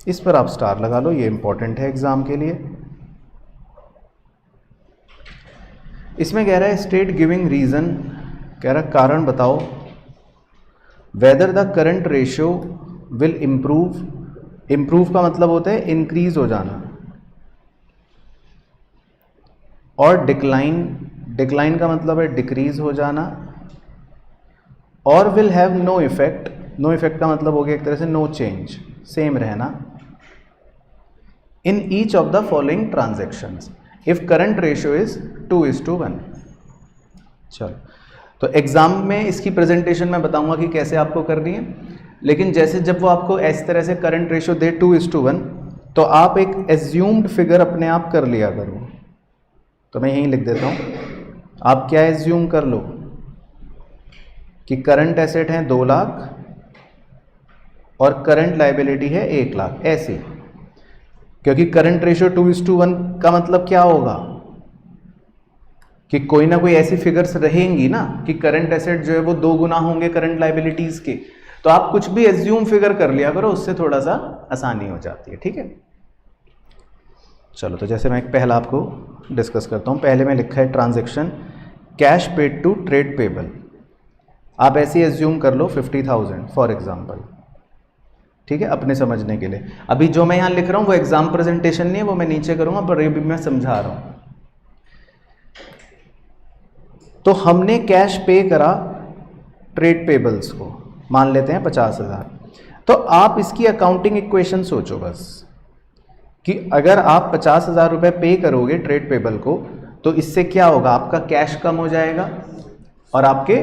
इस पर आप स्टार लगा लो, ये इंपॉर्टेंट है एग्जाम के लिए। इसमें कह रहा है स्टेट गिविंग रीजन, कह रहा है कारण बताओ whether the current ratio will improve. Improve का मतलब होता है इंक्रीज हो जाना, और डिक्लाइन, डिक्लाइन का मतलब है डिक्रीज हो जाना, और will have no effect, no effect का मतलब हो गया एक तरह से नो चेंज, सेम रहना, in each of the following transactions if current ratio is 2:1। चलो, तो एग्जाम में इसकी प्रेजेंटेशन मैं बताऊंगा कि कैसे आपको करनी है, लेकिन जैसे जब वो आपको इस तरह से करंट रेशियो दे 2:1, तो आप एक एज्यूम्ड फिगर अपने आप कर लिया करो। तो मैं यहीं लिख देता हूं, आप क्या एज्यूम कर लो कि करंट एसेट है 2 लाख और करंट लायबिलिटी है 1 लाख, ऐसे, क्योंकि करंट रेशियो 2:1 का मतलब क्या होगा कि कोई ना कोई ऐसी फिगर्स रहेंगी ना कि करंट एसेट जो है वो 2 गुना होंगे करंट लायबिलिटीज के। तो आप कुछ भी एज्यूम फिगर कर लिया करो, उससे थोड़ा सा आसानी हो जाती है, ठीक है। चलो, तो जैसे मैं एक पहला आपको डिस्कस करता हूं। पहले में लिखा है transaction cash paid to trade payable, आप ऐसे एज्यूम कर लो 50,000 फॉर एग्जाम्पल, ठीक है, अपने समझने के लिए। अभी जो मैं यहां लिख रहा हूं वो एग्जाम प्रेजेंटेशन नहीं है, वो मैं नीचे करूंगा, पर ये भी मैं समझा रहा हूं। तो हमने कैश पे करा ट्रेड पेबल्स को, मान लेते हैं 50,000। तो आप इसकी अकाउंटिंग इक्वेशन सोचो बस, कि अगर आप 50,000 रुपये पे करोगे ट्रेड पेबल को, तो इससे क्या होगा, आपका कैश कम हो जाएगा और आपके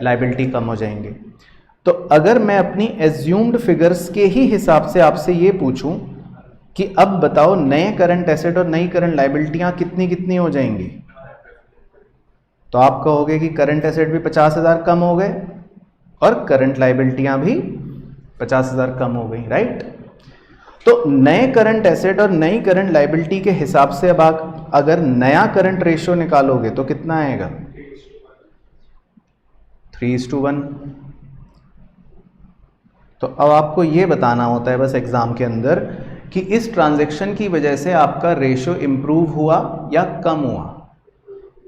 लायबिलिटी कम हो जाएंगे। तो अगर मैं अपनी एज्यूम्ड फिगर्स के ही हिसाब से आपसे ये पूछूं कि अब बताओ नए करंट एसेट और नई करंट लायबिलिटियां कितनी कितनी हो जाएंगी, तो आप कहोगे कि करंट एसेट भी 50,000 कम हो गए और करंट लायबिलिटियां भी 50,000 कम हो गई, राइट। तो नए करंट एसेट और नई करंट लायबिलिटी के हिसाब से अब आप अगर नया करंट रेशियो निकालोगे तो कितना आएगा, 3:1। तो अब आपको ये बताना होता है बस एग्जाम के अंदर कि इस ट्रांजैक्शन की वजह से आपका रेशियो इंप्रूव हुआ या कम हुआ।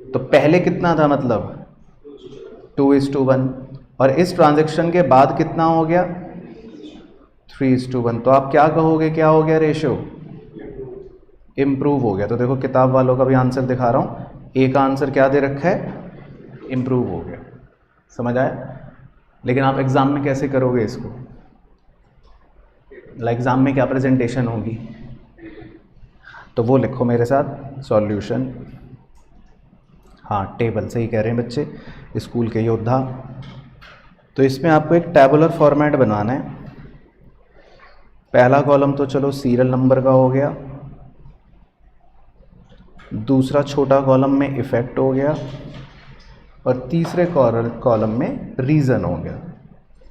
तो पहले कितना था, मतलब 2:1, और इस ट्रांजैक्शन के बाद कितना हो गया, 3:1। तो आप क्या कहोगे, क्या हो गया, रेशियो इंप्रूव हो गया। तो देखो किताब वालों का भी आंसर दिखा रहा हूं, ए का आंसर क्या दे रखा है, इंप्रूव हो गया। समझ आया। लेकिन आप एग्जाम में कैसे करोगे इसको, एग्जाम में क्या प्रेजेंटेशन होगी, तो वो लिखो मेरे साथ, सॉल्यूशन। हाँ, टेबल, सही कह रहे हैं बच्चे, स्कूल के योद्धा। तो इसमें आपको एक टेबुलर फॉर्मेट बनाना है। पहला कॉलम तो चलो सीरियल नंबर का हो गया, दूसरा छोटा कॉलम में इफेक्ट हो गया, और तीसरे कॉलम में रीज़न हो गया।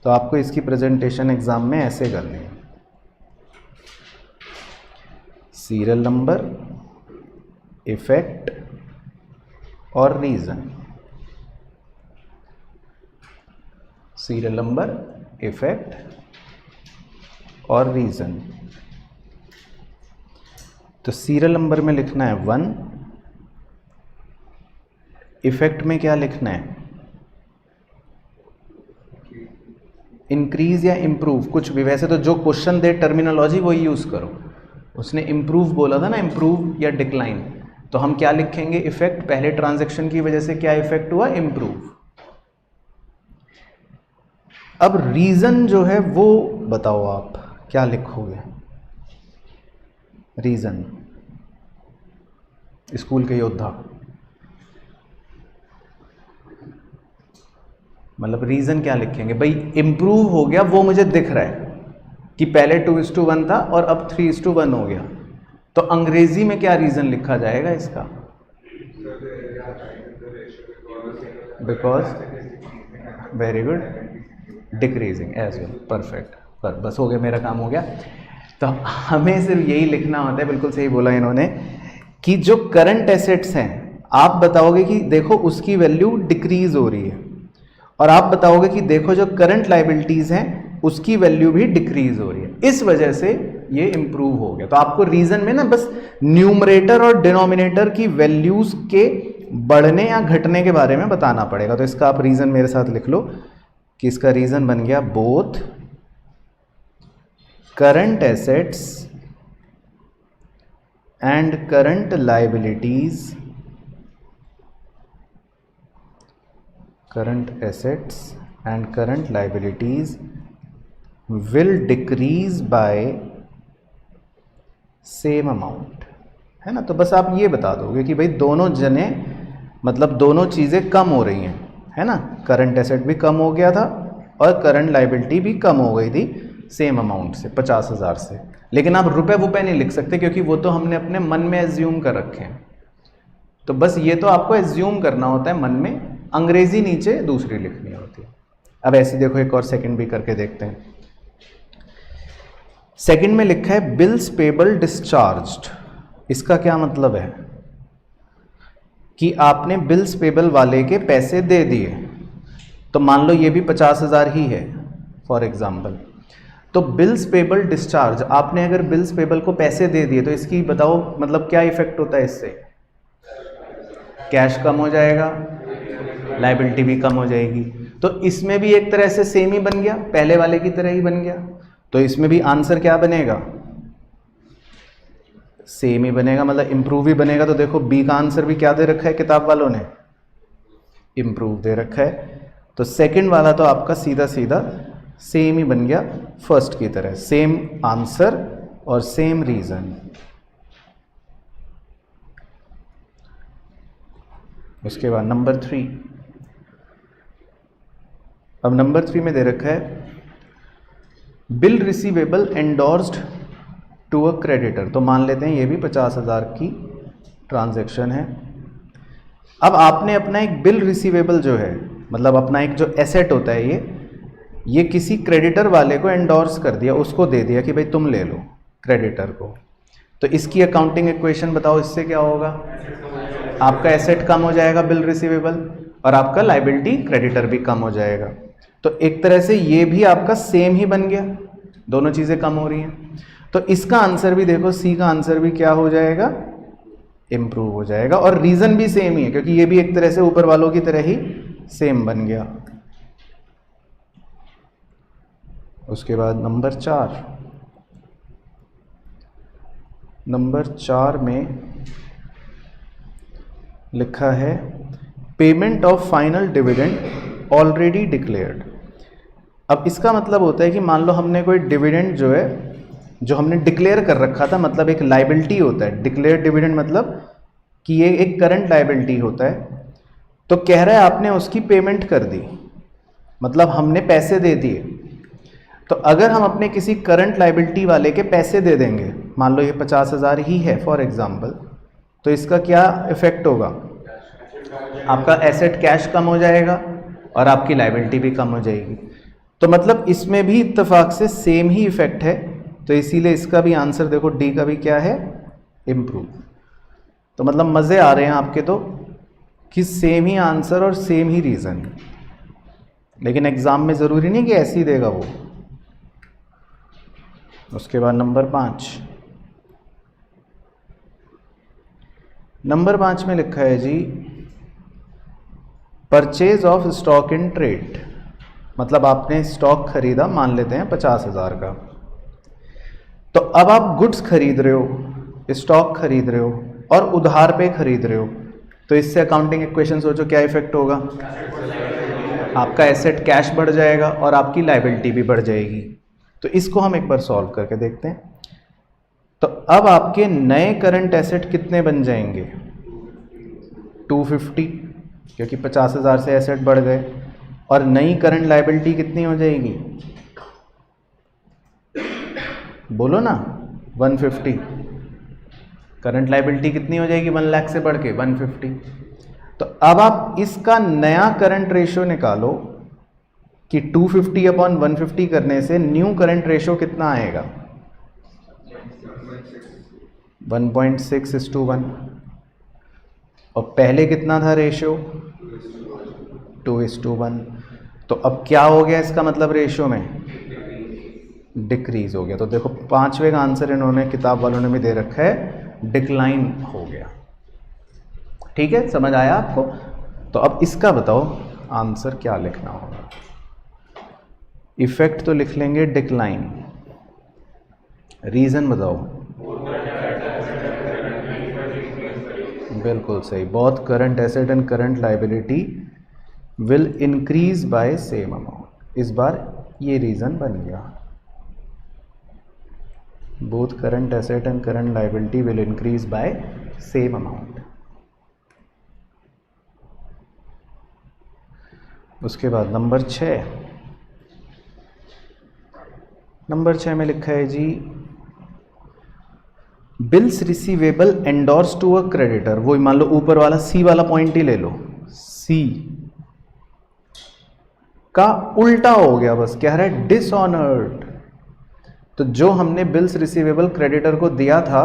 तो आपको इसकी प्रेजेंटेशन एग्जाम में ऐसे करनी है, सीरियल नंबर, इफेक्ट और रीज़न, सीरियल नंबर, इफेक्ट और रीज़न। तो सीरियल नंबर में लिखना है 1, इफेक्ट में क्या लिखना है, इंक्रीज या इम्प्रूव, कुछ भी। वैसे तो जो क्वेश्चन दे टर्मिनोलॉजी वही यूज करो। उसने इम्प्रूव बोला था ना, इम्प्रूव या डिक्लाइन, तो हम क्या लिखेंगे, इफेक्ट। पहले ट्रांजैक्शन की वजह से क्या इफेक्ट हुआ, इम्प्रूव। अब रीजन जो है वो बताओ आप क्या लिखोगे, रीजन, स्कूल के योद्धा। मतलब रीजन क्या लिखेंगे भाई, इंप्रूव हो गया वो मुझे दिख रहा है कि पहले 2:1 था और अब 3:1 हो गया, तो अंग्रेजी में क्या रीजन लिखा जाएगा इसका, because, very good, decreasing as well, perfect. पर बस हो गया, मेरा काम हो गया। तो हमें सिर्फ यही लिखना होता है, बिल्कुल सही बोला इन्होंने, कि जो करंट एसेट्स हैं आप बताओगे कि देखो उसकी वैल्यू डिक्रीज हो रही है, और आप बताओगे कि देखो जो करंट लायबिलिटीज हैं उसकी वैल्यू भी डिक्रीज हो रही है। इस वजह से ये इम्प्रूव हो गया। तो आपको रीजन में ना बस न्यूमरेटर और डिनोमिनेटर की वैल्यूज के बढ़ने या घटने के बारे में बताना पड़ेगा। तो इसका आप रीजन मेरे साथ लिख लो कि इसका रीजन बन गया both current assets and current liabilities, current assets and current liabilities will decrease by same amount, है ना। तो बस आप ये बता दोगे कि भाई दोनों जने मतलब दोनों चीज़ें कम हो रही हैं, है ना। करंट एसेट भी कम हो गया था और करंट लायबिलिटी भी कम हो गई थी सेम अमाउंट से, 50,000 से। लेकिन आप रुपए वुपए नहीं लिख सकते क्योंकि वो तो हमने अपने मन में एज्यूम कर रखे हैं। तो बस ये तो आपको एज्यूम करना होता है मन में, अंग्रेजी नीचे दूसरी लिखनी होती है। अब ऐसे देखो एक और सेकंड भी करके देखते हैं। सेकंड में लिखा है बिल्स पेबल डिस्चार्ज्ड। इसका क्या मतलब है कि आपने बिल्स पेबल वाले के पैसे दे दिए, तो मान लो ये भी 50,000 ही है फॉर एग्जाम्पल। तो बिल्स पेबल डिस्चार्ज, आपने अगर बिल्स पेबल को पैसे दे दिए तो इसकी बताओ मतलब क्या इफेक्ट होता है इससे? कैश कम हो जाएगा, लायबिलिटी भी कम हो जाएगी। तो इसमें भी एक तरह से सेम ही बन गया, पहले वाले की तरह ही बन गया। तो इसमें भी आंसर क्या बनेगा? सेम ही बनेगा, मतलब इम्प्रूव ही बनेगा। तो देखो बी का आंसर भी क्या दे रखा है किताब वालों ने? इम्प्रूव दे रखा है। तो सेकंड वाला तो आपका सीधा सीधा सेम ही बन गया फर्स्ट की तरह, सेम आंसर और सेम रीजन। उसके बाद नंबर 3। अब नंबर 3 में दे रखा है bill receivable endorsed to a creditor. तो मान लेते हैं ये भी 50,000 की ट्रांजैक्शन है। अब आपने अपना एक बिल रिसीवेबल जो है, मतलब अपना एक जो एसेट होता है ये किसी क्रेडिटर वाले को एंडोर्स कर दिया, उसको दे दिया कि भाई तुम ले लो क्रेडिटर को। तो इसकी अकाउंटिंग इक्वेशन बताओ, इससे क्या होगा? आपका एसेट कम हो जाएगा बिल रिसीवेबल और आपका लायबिलिटी क्रेडिटर भी कम हो जाएगा। तो एक तरह से ये भी आपका सेम ही बन गया, दोनों चीज़ें कम हो रही हैं। तो इसका आंसर भी देखो, सी का आंसर भी क्या हो जाएगा? इम्प्रूव हो जाएगा। और रीज़न भी सेम ही है क्योंकि ये भी एक तरह से ऊपर वालों की तरह ही सेम बन गया। उसके बाद नंबर 4। नंबर 4 में लिखा है payment of final dividend already declared. अब इसका मतलब होता है कि मान लो हमने कोई डिविडेंड जो है जो हमने डिक्लेयर कर रखा था, मतलब एक लायबिलिटी होता है डिक्लेयर डिविडेंड, मतलब कि ये एक करंट लायबिलिटी होता है। तो कह रहा है आपने उसकी पेमेंट कर दी, मतलब हमने पैसे दे दिए। तो अगर हम अपने किसी करंट लायबिलिटी वाले के पैसे दे देंगे, मान लो ये 50,000 ही है फॉर एग्जांपल, तो इसका क्या इफेक्ट होगा? आपका एसेट कैश कम हो जाएगा और आपकी लायबिलिटी भी कम हो जाएगी। तो मतलब इसमें भी इत्तेफाक से सेम ही इफेक्ट है। तो इसीलिए इसका भी आंसर देखो डी का भी क्या है? इम्प्रूव। तो मतलब मज़े आ रहे हैं आपके तो कि सेम ही आंसर और सेम ही रीज़न। लेकिन एग्ज़ाम में ज़रूरी नहीं कि ऐसे ही देगा वो। उसके बाद नंबर 5। नंबर 5 में लिखा है जी purchase of stock in trade. मतलब आपने स्टॉक खरीदा, मान लेते हैं 50,000 का। तो अब आप गुड्स खरीद रहे हो, स्टॉक खरीद रहे हो और उधार पे खरीद रहे हो। तो इससे अकाउंटिंग इक्वेशन सोचो क्या इफेक्ट होगा? आपका एसेट कैश बढ़ जाएगा और आपकी लायबिलिटी भी बढ़ जाएगी। तो इसको हम एक बार सॉल्व करके देखते हैं। तो अब आपके नए करंट एसेट कितने बन जाएंगे? 250, क्योंकि 50,000 से एसेट बढ़ गए। और नई करंट लायबिलिटी कितनी हो जाएगी? बोलो ना, 150। करंट लायबिलिटी कितनी हो जाएगी 1 लाख से बढ़ के? 150। तो अब आप इसका नया करंट रेशो निकालो कि 250 अपॉन 150 करने से न्यू करंट रेशो कितना आएगा? 1.6:1। और पहले कितना था रेशो? 2:1। तो अब क्या हो गया इसका मतलब रेशो में? डिक्रीज हो गया। तो देखो पांचवे का आंसर इन्होंने किताब वालों ने भी दे रखा है, डिक्लाइन हो गया। ठीक है, समझ आया आपको? तो अब इसका बताओ आंसर क्या लिखना होगा। इफेक्ट तो लिख लेंगे डिक्लाइन, रीजन बताओ। बिल्कुल सही, both current asset and current liability will increase by same amount. इस बार ये रीजन बन गया, both current asset and current liability will increase by same amount. उसके बाद नंबर 6, नंबर 6 में लिखा है जी bills receivable endorse to a creditor. वो मान लो ऊपर वाला सी वाला पॉइंट ही ले लो, सी का उल्टा हो गया, बस कह रहा है डिसऑनर्ड। तो जो हमने बिल्स रिसीवेबल क्रेडिटर को दिया था,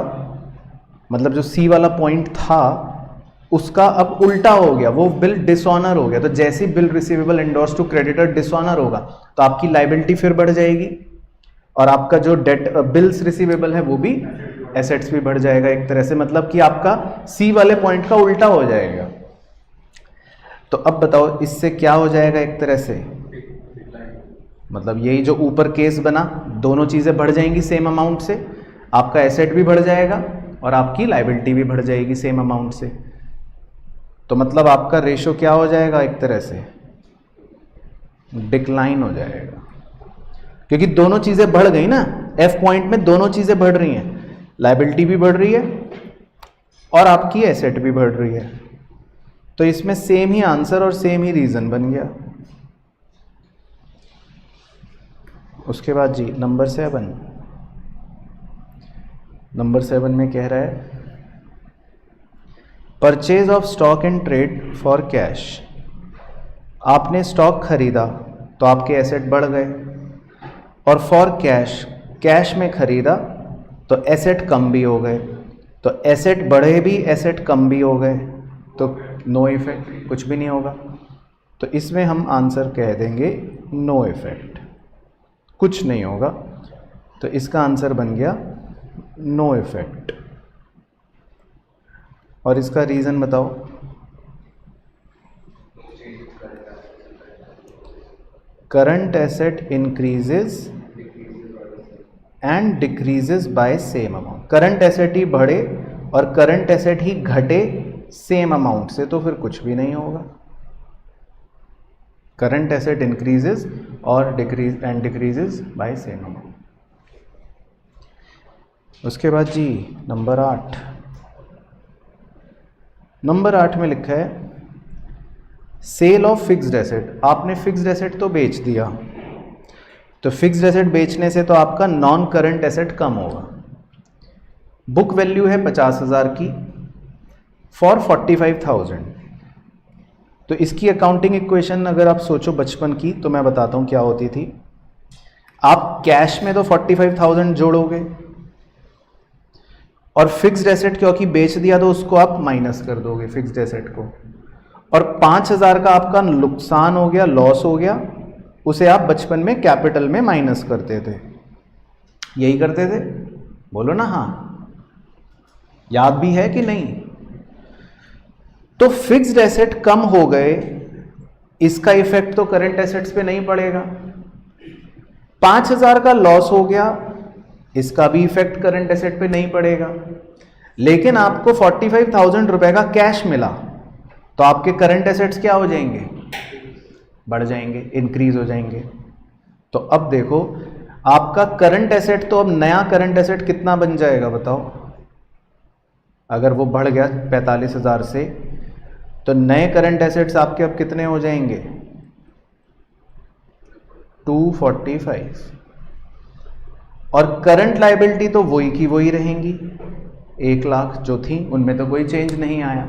मतलब जो सी वाला पॉइंट था उसका अब उल्टा हो गया, वो बिल डिसऑनर हो गया। तो जैसे ही bill receivable endorse to creditor dishonour होगा तो आपकी लाइबिलिटी फिर बढ़ जाएगी और आपका जो डेट बिल्स रिसीवेबल है वो भी एसेट्स भी बढ़ जाएगा एक तरह से, मतलब कि आपका सी वाले पॉइंट का उल्टा हो जाएगा। तो अब बताओ इससे क्या हो जाएगा एक तरह से, मतलब यही जो ऊपर केस बना, दोनों चीजें बढ़ जाएंगी सेम अमाउंट से, आपका एसेट भी बढ़ जाएगा और आपकी लाइबिलिटी भी बढ़ जाएगी सेम अमाउंट से। तो मतलब आपका रेशो क्या हो जाएगा एक तरह से, डिक्लाइन हो जाएगा, क्योंकि दोनों चीजें बढ़ गई ना, एफ पॉइंट में दोनों चीजें बढ़ रही हैं, लाइबिलिटी भी बढ़ रही है और आपकी एसेट भी बढ़ रही है। तो इसमें सेम ही आंसर और सेम ही रीजन बन गया। उसके बाद जी नंबर 7, नंबर 7 में कह रहा है purchase of stock and trade for cash. आपने स्टॉक खरीदा तो आपके एसेट बढ़ गए, और फॉर कैश, कैश में खरीदा तो एसेट कम भी हो गए। तो एसेट बढ़े भी एसेट कम भी हो गए, तो नो इफेक्ट, कुछ भी नहीं होगा। तो इसमें हम आंसर कह देंगे नो इफेक्ट, कुछ नहीं होगा। तो इसका आंसर बन गया नो इफेक्ट। और इसका रीजन बताओ। Current asset increases and decreases by same amount. Current asset ही बढ़े और करंट एसेट ही घटे सेम अमाउंट से, तो फिर कुछ भी नहीं होगा। करंट एसेट इंक्रीजेस और डिक्रीजेस बाय सेम अमाउंट। उसके बाद जी नंबर 8, नंबर 8 में लिखा है सेल ऑफ फिक्स्ड एसेट। आपने फिक्स्ड एसेट तो बेच दिया, तो फिक्स्ड एसेट बेचने से तो आपका नॉन करंट एसेट कम होगा। बुक वैल्यू है 50,000 की फॉर 45,000। तो इसकी अकाउंटिंग इक्वेशन अगर आप सोचो बचपन की, तो मैं बताता हूं क्या होती थी। आप कैश में तो 45,000 जोड़ोगे और फिक्स्ड एसेट क्योंकि बेच दिया तो उसको आप माइनस कर दोगे फिक्स्ड एसेट को, और 5,000 का आपका नुकसान हो गया, लॉस हो गया, उसे आप बचपन में कैपिटल में माइनस करते थे। यही करते थे, बोलो ना हाँ, याद भी है कि नहीं? तो फिक्स्ड एसेट कम हो गए, इसका इफेक्ट तो करंट एसेट्स पे नहीं पड़ेगा। 5,000 का लॉस हो गया, इसका भी इफेक्ट करंट एसेट पे नहीं पड़ेगा। लेकिन आपको 45,000 रुपए का कैश मिला, तो आपके करंट एसेट्स क्या हो जाएंगे? बढ़ जाएंगे, इंक्रीज हो जाएंगे। तो अब देखो आपका करंट एसेट, तो अब नया करंट एसेट कितना बन जाएगा बताओ? अगर वो बढ़ गया 45,000 से, तो नए करंट एसेट्स आपके अब कितने हो जाएंगे? 245। और करंट लायबिलिटी तो वही की वही रहेंगी, 1 लाख जो थी उनमें तो कोई चेंज नहीं आया।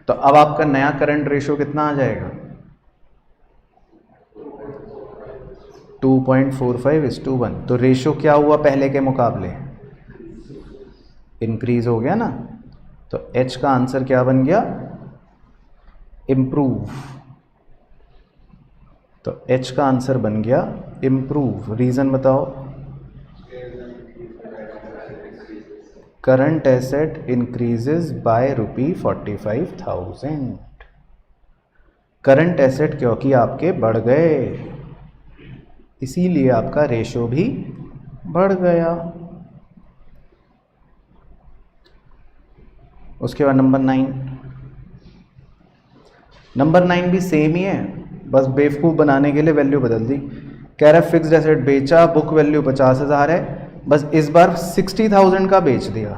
तो अब आपका नया करंट रेशो कितना आ जाएगा? 2.45:1। तो रेशो क्या हुआ पहले के मुकाबले? इंक्रीज हो गया ना। तो H का आंसर क्या बन गया? इम्प्रूव। तो H का आंसर बन गया इम्प्रूव। रीजन बताओ। Current asset increases by ₹45,000। Current asset क्योंकि आपके बढ़ गए, इसीलिए आपका रेशो भी बढ़ गया। उसके बाद नंबर 9, नंबर 9 भी सेम ही है, बस बेवकूफ़ बनाने के लिए वैल्यू बदल दी। कह रहा है फिक्स्ड एसेट बेचा, बुक वैल्यू 50,000 है, बस इस बार 60,000 का बेच दिया,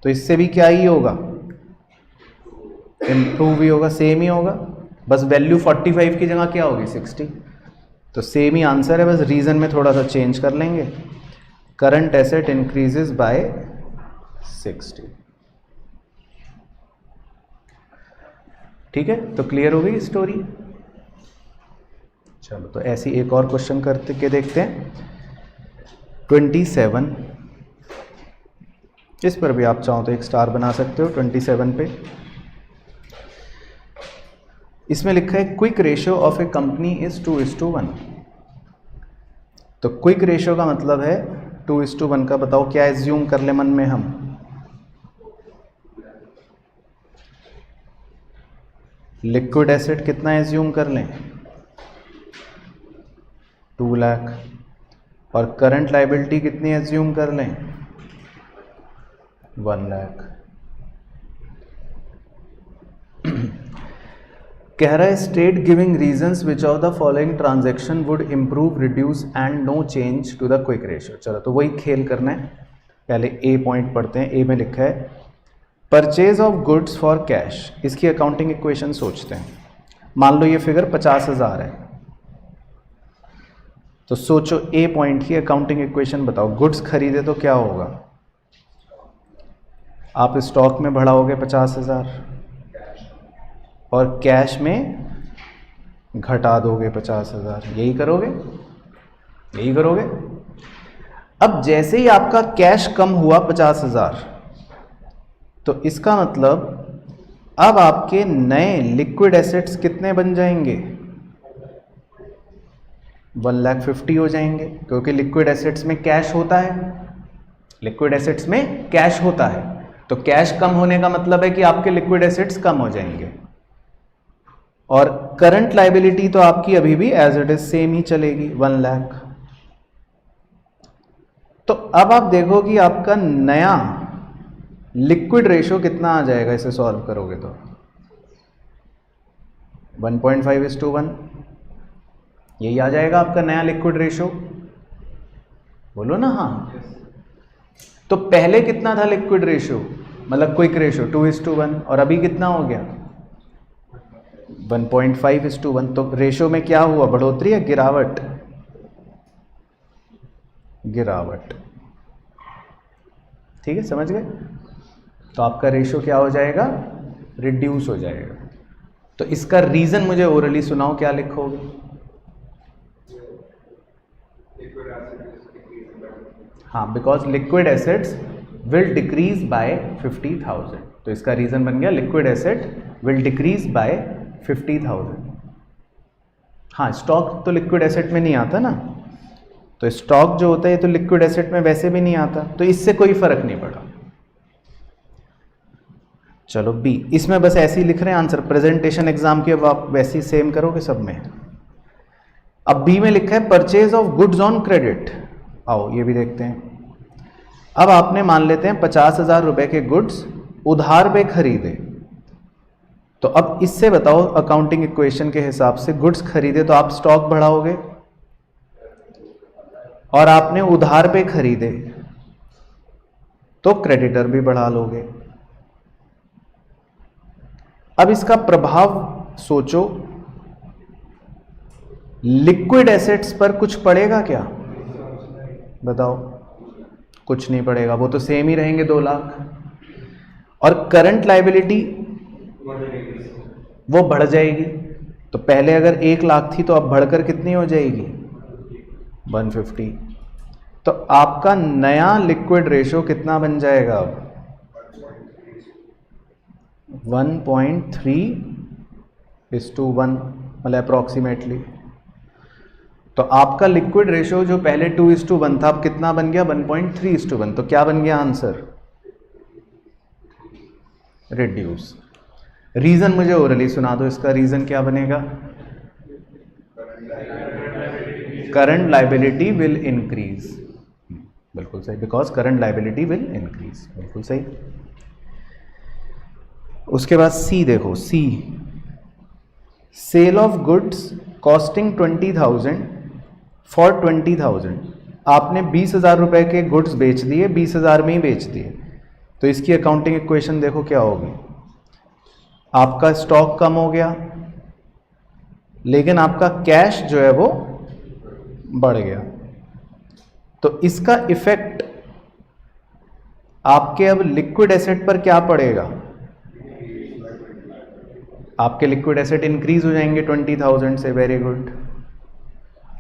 तो इससे भी क्या ही होगा, इम्प्रूव ही होगा, सेम ही होगा, बस वैल्यू 45 की जगह क्या होगी 60। तो सेम ही आंसर है, बस रीज़न में थोड़ा सा चेंज कर लेंगे। Current asset increases by 60। ठीक है, तो क्लियर हो गई स्टोरी। चलो तो ऐसी एक और क्वेश्चन करते के देखते हैं। 27, इस पर भी आप चाहो तो एक स्टार बना सकते हो। 27 पे इसमें लिखा है quick ratio of A company is 2:1। तो क्विक रेशियो का मतलब है 2:1 का। बताओ क्या एज्यूम कर ले मन में हम, लिक्विड एसेट कितना एज्यूम कर लें, 2 लाख, और करंट लायबिलिटी कितनी एज्यूम कर लें, 1 लाख। कह रहा है state giving reasons which of the following transaction would improve, reduce and no change to the quick ratio. चलो तो वही खेल करना है। पहले ए पॉइंट पढ़ते हैं। ए में लिखा है purchase of goods for cash. इसकी अकाउंटिंग इक्वेशन सोचते हैं। मान लो ये फिगर 50,000 है, तो सोचो ए पॉइंट की अकाउंटिंग इक्वेशन बताओ। गुड्स खरीदे तो क्या होगा, आप स्टॉक में बढ़ाओगे 50,000 और कैश में घटा दोगे 50,000। यही करोगे, यही करोगे। अब जैसे ही आपका कैश कम हुआ 50,000, तो इसका मतलब अब आपके नए लिक्विड एसेट्स कितने बन जाएंगे, 1,50,000 हो जाएंगे, क्योंकि लिक्विड एसेट्स में कैश होता है, लिक्विड एसेट्स में कैश होता है। तो कैश कम होने का मतलब है कि आपके लिक्विड एसेट्स कम हो जाएंगे। और करंट लायबिलिटी तो आपकी अभी भी एज इट इज सेम ही चलेगी, 1 लाख। तो अब आप देखो कि आपका नया लिक्विड रेशो कितना आ जाएगा इसे सॉल्व करोगे तो 1.5:1 यही आ जाएगा आपका नया लिक्विड रेशो। बोलो ना हाँ। तो पहले कितना था लिक्विड रेशो, मतलब क्विक रेशो 2:1, और अभी कितना हो गया 1.5:1। तो रेशो में क्या हुआ, बढ़ोतरी या गिरावट, गिरावट। ठीक है, समझ गए। तो आपका रेशो क्या हो जाएगा, रिड्यूस हो जाएगा। तो इसका रीजन मुझे ओरली सुनाओ, क्या लिखोगे। हाँ, because liquid assets will decrease by 50,000। तो इसका रीजन बन गया liquid asset will decrease by 50,000। हाँ, स्टॉक तो लिक्विड एसेट में नहीं आता ना, तो स्टॉक जो होता है तो लिक्विड एसेट में वैसे भी नहीं आता, तो इससे कोई फर्क नहीं पड़ा। चलो बी, इसमें बस ऐसे ही लिख रहे हैं आंसर, प्रेजेंटेशन एग्जाम के अब आप वैसे ही सेम करोगे सब में। अब बी में लिखा है purchase of goods on credit. आओ ये भी देखते हैं। अब आपने मान लेते हैं 50,000 रुपए के गुड्स उधार पे खरीदे। तो अब इससे बताओ अकाउंटिंग इक्वेशन के हिसाब से गुड्स खरीदे तो आप स्टॉक बढ़ाओगे, और आपने उधार पे खरीदे तो क्रेडिटर भी बढ़ा लोगे। अब इसका प्रभाव सोचो, लिक्विड एसेट्स पर कुछ पड़ेगा क्या, बताओ। कुछ नहीं पड़ेगा, वो तो सेम ही रहेंगे 2 लाख। और करंट लायबिलिटी वो बढ़ जाएगी। तो पहले अगर 1 लाख थी तो अब बढ़कर कितनी हो जाएगी 150। तो आपका नया लिक्विड रेशो कितना बन जाएगा अब 1.3:1, मतलब अप्रॉक्सीमेटली। तो आपका लिक्विड रेशो जो पहले 2:1 था अब कितना बन गया 1.3:1। तो क्या बन गया आंसर रिड्यूस। रीजन मुझे ओरली सुना दो, इसका रीजन क्या बनेगा? Current liability will increase. बिल्कुल सही, because current liability will increase, बिल्कुल सही। उसके बाद सी देखो, C sale of goods costing 20,000 for 20,000। आपने 20,000 रुपए के गुड्स बेच दिए, 20,000 में ही बेच दिए, तो इसकी अकाउंटिंग इक्वेशन देखो क्या होगी। आपका स्टॉक कम हो गया, लेकिन आपका कैश जो है वो बढ़ गया, तो इसका इफेक्ट आपके अब लिक्विड एसेट पर क्या पड़ेगा? आपके लिक्विड एसेट इंक्रीज हो जाएंगे 20,000 से, वेरी गुड।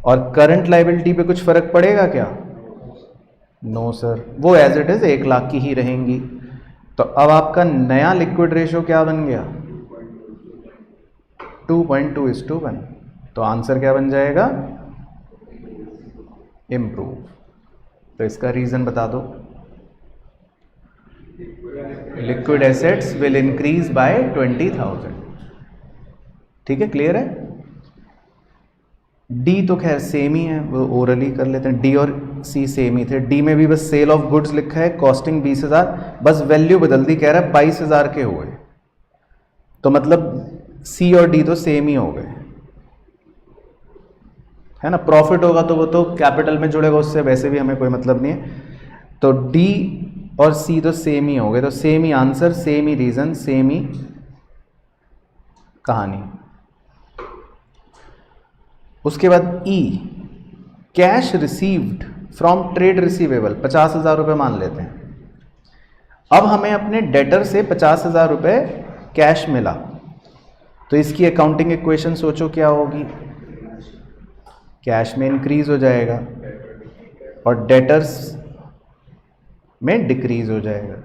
और करंट लाइबिलिटी पे कुछ फर्क पड़ेगा क्या? नो सर, वो एज इट इज 1 लाख की ही रहेंगी। तो अब आपका नया लिक्विड रेशो क्या बन गया? 2.2:1। तो आंसर क्या बन जाएगा? इम्प्रूव। तो इसका रीजन बता दो। Liquid assets will increase bye 20,000। ठीक है, क्लियर है? डी तो खैर सेम ही है, वो ओरली कर लेते हैं। डी और सी सेम ही थे। डी में भी बस सेल ऑफ गुड्स लिखा है, कॉस्टिंग 20,000, बस वैल्यू बदल दी, कह रहा है 22,000 के हुए। तो मतलब सी और डी तो सेम ही हो गए, है ना। प्रॉफिट होगा तो वो तो कैपिटल में जुड़ेगा, उससे वैसे भी हमें कोई मतलब नहीं है। तो डी और सी तो सेम ही हो गए, तो सेम ही आंसर, सेम ही रीजन, सेम ही कहानी। उसके बाद E, cash received from trade receivable 50,000 रुपये मान लेते हैं। अब हमें अपने डेटर से 50,000 रुपये कैश मिला, तो इसकी अकाउंटिंग इक्वेशन सोचो क्या होगी? कैश में इंक्रीज हो जाएगा और डेटर्स में डिक्रीज हो जाएगा।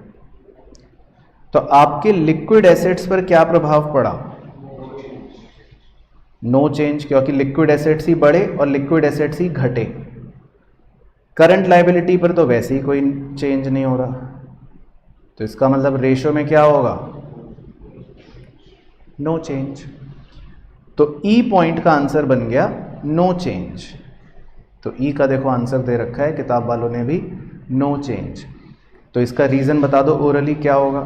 तो आपके लिक्विड एसेट्स पर क्या प्रभाव पड़ा? नो चेंज, क्योंकि लिक्विड एसेट्स ही बढ़े और लिक्विड एसेट्स ही घटे। करंट लाइबिलिटी पर तो वैसे ही कोई चेंज नहीं हो रहा, तो इसका मतलब रेशियो में क्या होगा? No change. तो ई पॉइंट का आंसर बन गया नो चेंज। तो ई का देखो आंसर दे रखा है किताब वालों ने भी, नो चेंज। तो इसका रीजन बता दो ओरली क्या होगा?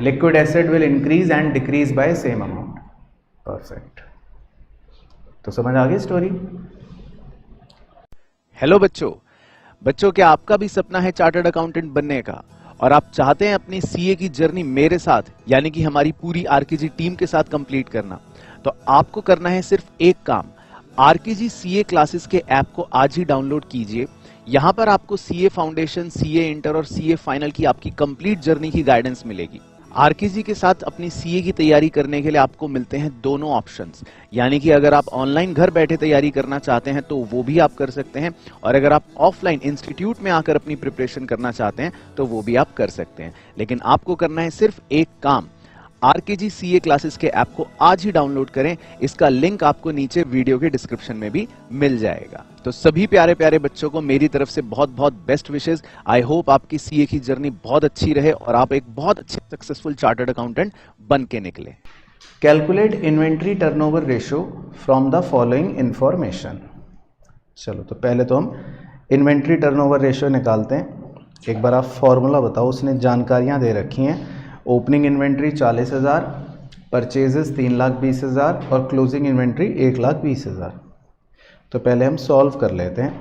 Liquid asset will increase and decrease by same amount. Perfect. तो समझ आ गई स्टोरी? हेलो बच्चों, क्या आपका भी सपना है चार्टर्ड अकाउंटेंट बनने का और आप चाहते हैं अपनी सीए की जर्नी मेरे साथ, यानी कि हमारी पूरी आरकेजी टीम के साथ कंप्लीट करना? तो आपको करना है सिर्फ एक काम। आरकेजी सीए क्लासेस के ऐप को आज ही डाउनलोड कीजिए। यहां पर आपको सीए फाउंडेशन, सीए इंटर और सीए फाइनल की आपकी कंप्लीट जर्नी की गाइडेंस मिलेगी। आरकेजी के साथ अपनी सीए की तैयारी करने के लिए आपको मिलते हैं दोनों ऑप्शंस, यानी कि अगर आप ऑनलाइन घर बैठे तैयारी करना चाहते हैं तो वो भी आप कर सकते हैं, और अगर आप ऑफलाइन इंस्टीट्यूट में आकर अपनी प्रिपरेशन करना चाहते हैं तो वो भी आप कर सकते हैं। लेकिन आपको करना है सिर्फ एक काम, आरकेजी सीए क्लासेस के ऐप को आज ही डाउनलोड करें। इसका लिंक आपको नीचे वीडियो के डिस्क्रिप्शन में भी मिल जाएगा। तो सभी प्यारे प्यारे बच्चों को मेरी तरफ से बहुत बहुत बेस्ट विशेस। आई होप आपकी सीए की जर्नी बहुत अच्छी रहे और आप एक बहुत अच्छे सक्सेसफुल चार्टर्ड अकाउंटेंट बन के निकले। Calculate inventory turnover ratio from the following information. चलो, तो पहले तो हम इन्वेंट्री टर्नओवर रेशियो निकालते हैं। एक बार आप फॉर्मूला बताओ, उसने जानकारियां दे रखी हैं। ओपनिंग इन्वेंट्री 40,000, परचेजेस 3,20,000 और क्लोजिंग इन्वेंट्री 1,20,000। तो पहले हम सॉल्व कर लेते हैं।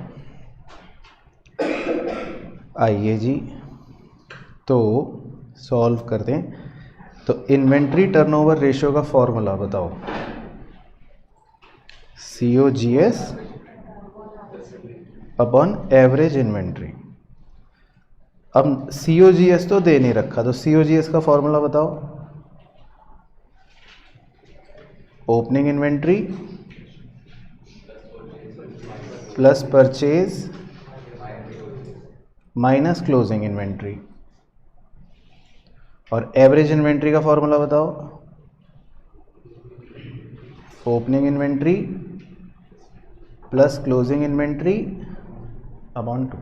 आइए जी, तो सॉल्व करते हैं। तो इन्वेंट्री टर्नओवर रेशियो का फॉर्मूला बताओ। COGS upon average inventory. अब COGS तो दे नहीं रखा, तो COGS का फॉर्मूला बताओ। Opening inventory plus purchase minus closing inventory. और एवरेज इन्वेंट्री का फॉर्मूला बताओ। Opening inventory plus closing inventory upon 2।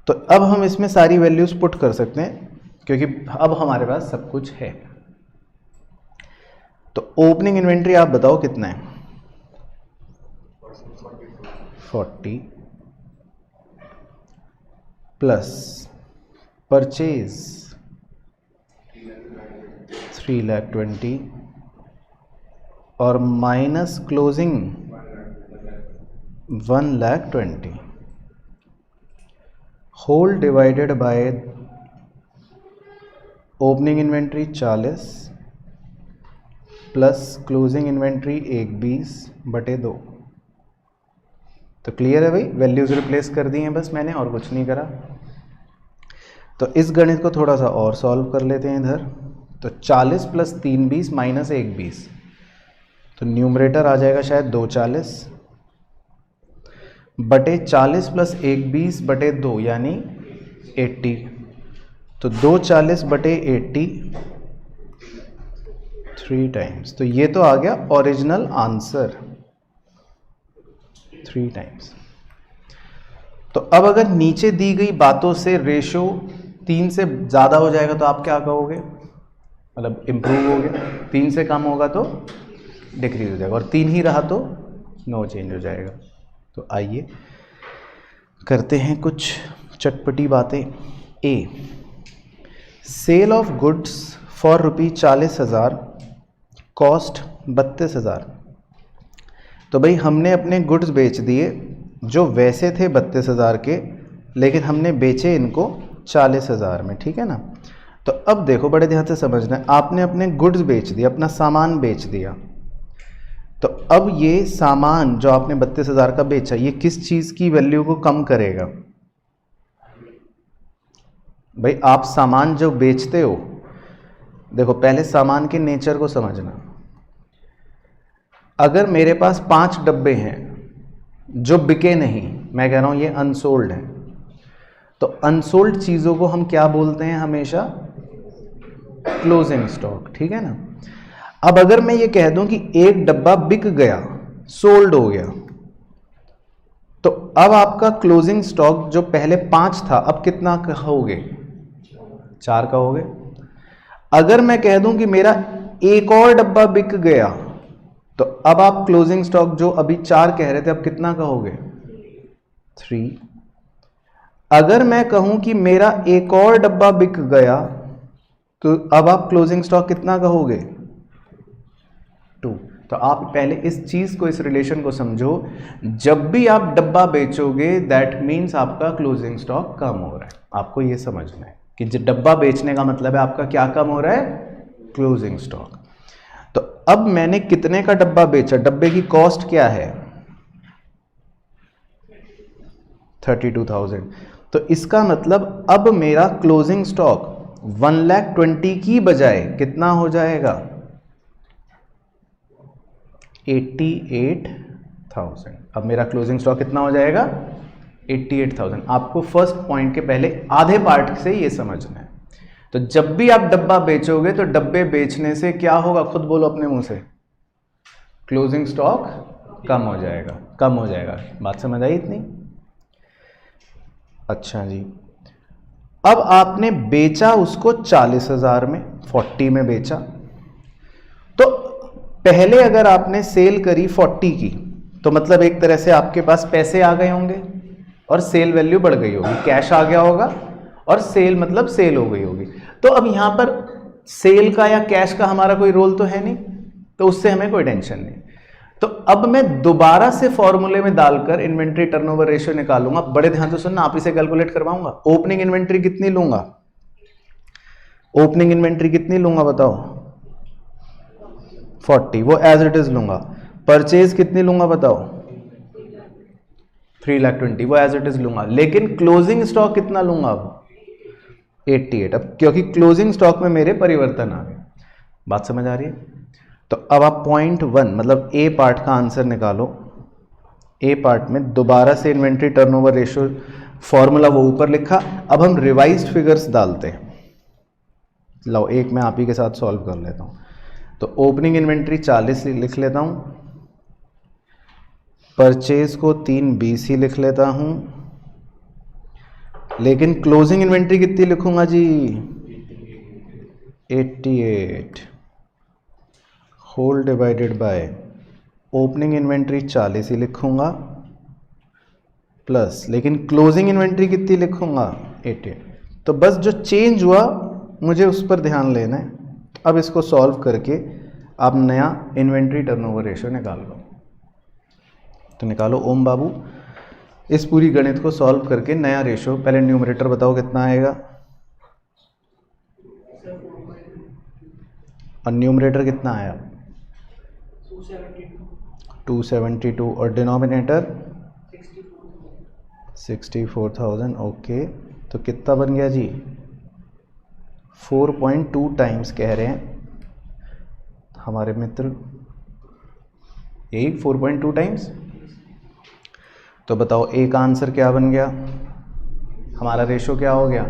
तो अब हम इसमें सारी वैल्यूज पुट कर सकते हैं। क्योंकि अब हमारे पास सब कुछ है। तो ओपनिंग इन्वेंट्री आप बताओ कितना है? 40 प्लस परचेज 3,20,000 और minus closing 1,20,000 whole divided by opening inventory 40 plus closing inventory 1,20/2। तो क्लियर है भाई, वैल्यूज रिप्लेस कर दी हैं बस मैंने, और कुछ नहीं करा। तो इस गणित को थोड़ा सा और सॉल्व कर लेते हैं इधर। तो 40 प्लस 3,20 माइनस 1,20, तो न्यूमरेटर आ जाएगा शायद 240 बटे 40 प्लस 1,20/2 यानी 80। तो 240 बटे 80 3 टाइम्स। तो ये तो आ गया ओरिजिनल आंसर 3 टाइम्स। तो अब अगर नीचे दी गई बातों से रेशो 3 से ज़्यादा हो जाएगा तो आप क्या कहोगे? मतलब इम्प्रूव हो गया, 3 से कम होगा तो डिक्रीज हो जाएगा, और 3 ही रहा तो नो चेंज हो जाएगा। तो आइए करते हैं कुछ चटपटी बातें। A, sale of goods for ₹40,000 cost 32,000। तो भाई हमने अपने गुड्स बेच दिए जो वैसे थे 32,000 के, लेकिन हमने बेचे इनको 40,000 में, ठीक है ना। तो अब देखो बड़े ध्यान से समझना है, आपने अपने गुड्स बेच दिया, अपना सामान बेच दिया। तो अब ये सामान जो आपने 32,000 का बेचा, ये किस चीज़ की वैल्यू को कम करेगा? भाई आप सामान जो बेचते हो, देखो पहले सामान के नेचर को समझना। अगर मेरे पास 5 डब्बे हैं जो बिके नहीं, मैं कह रहा हूं ये अनसोल्ड है, तो अनसोल्ड चीज़ों को हम क्या बोलते हैं? हमेशा क्लोजिंग स्टॉक, ठीक है ना। अब अगर मैं ये कह दूं कि एक डब्बा बिक गया, सोल्ड हो गया, तो अब आपका क्लोजिंग स्टॉक जो पहले 5 था अब कितना कहोगे? 4 कहोगे। अगर मैं कह दूं कि मेरा एक और डब्बा बिक गया, तो अब आप क्लोजिंग स्टॉक जो अभी 4 कह रहे थे अब कितना कहोगे? 3। अगर मैं कहूं कि मेरा एक और डब्बा बिक गया, तो अब आप क्लोजिंग स्टॉक कितना कहोगे? 2। तो आप पहले इस चीज को, इस रिलेशन को समझो। जब भी आप डब्बा बेचोगे दैट मीन्स आपका क्लोजिंग स्टॉक कम हो रहा है। आपको ये समझना है कि जब डब्बा बेचने का मतलब है आपका क्या कम हो रहा है? Closing stock. तो अब मैंने कितने का डब्बा बेचा? डब्बे की कॉस्ट क्या है? 32,000। तो इसका मतलब अब मेरा क्लोजिंग स्टॉक 1,20,000 की बजाय कितना हो जाएगा? 88,000। अब मेरा क्लोजिंग स्टॉक कितना हो जाएगा? 88,000। आपको फर्स्ट पॉइंट के पहले आधे पार्ट से ये समझना है। तो जब भी आप डब्बा बेचोगे तो डब्बे बेचने से क्या होगा? खुद बोलो अपने मुंह से। क्लोजिंग स्टॉक कम हो जाएगा, कम हो जाएगा। बात समझ आई इतनी? अच्छा जी, अब आपने बेचा उसको 40,000 में, 40 में बेचा। तो पहले अगर आपने सेल करी 40 की, तो मतलब एक तरह से आपके पास पैसे आ गए होंगे और सेल वैल्यू बढ़ गई होगी, कैश आ गया होगा और सेल मतलब सेल हो गई होगी। तो अब यहां पर सेल का या कैश का हमारा कोई रोल तो है नहीं, तो उससे हमें कोई टेंशन नहीं। तो अब मैं दोबारा से फॉर्मूले में डालकर इन्वेंट्री टर्नओवर रेशियो निकालूंगा। बड़े ध्यान से सुनना, आप इसे कैलकुलेट करवाऊंगा। ओपनिंग इन्वेंट्री कितनी लूंगा? ओपनिंग इन्वेंट्री कितनी लूंगा बताओ? 40, वो एज इट इज लूंगा। परचेज कितनी लूंगा बताओ? 3,20,000, वो एज इट इज लूंगा। लेकिन क्लोजिंग स्टॉक कितना लूंगा अब? 88। अब क्योंकि क्लोजिंग स्टॉक में मेरे परिवर्तन आ गए। बात समझ आ रही है? तो अब आप पॉइंट 1 मतलब ए पार्ट का आंसर निकालो। ए पार्ट में दोबारा से इन्वेंट्री टर्नओवर रेशियो फॉर्मूला वो ऊपर लिखा। अब हम रिवाइज्ड फिगर्स डालते हैं। लो एक मैं आप ही के साथ सॉल्व कर लेता हूं। तो ओपनिंग इन्वेंट्री 40 लिख लेता हूं, परचेज को 320 ही लिख लेता हूं, लेकिन क्लोजिंग इन्वेंट्री कितनी लिखूंगा जी? 88 whole divided by opening inventory 40 ही लिखूंगा प्लस, लेकिन क्लोजिंग इन्वेंट्री कितनी लिखूंगा 88। तो बस जो चेंज हुआ मुझे उस पर ध्यान लेना है। अब इसको सॉल्व करके आप नया इन्वेंट्री टर्नओवर रेशियो निकाल लो। तो निकालो ओम बाबू, इस पूरी गणित को सॉल्व करके नया रेशियो, पहले न्यूमरेटर बताओ कितना आएगा और न्यूमरेटर कितना आया 272 और डिनोमिनेटर 64,000। ओके, तो कितना बन गया जी 4.2 टाइम्स कह रहे हैं हमारे मित्र, यही 4.2 टाइम्स। तो बताओ ए का आंसर क्या बन गया, हमारा रेशो क्या हो गया,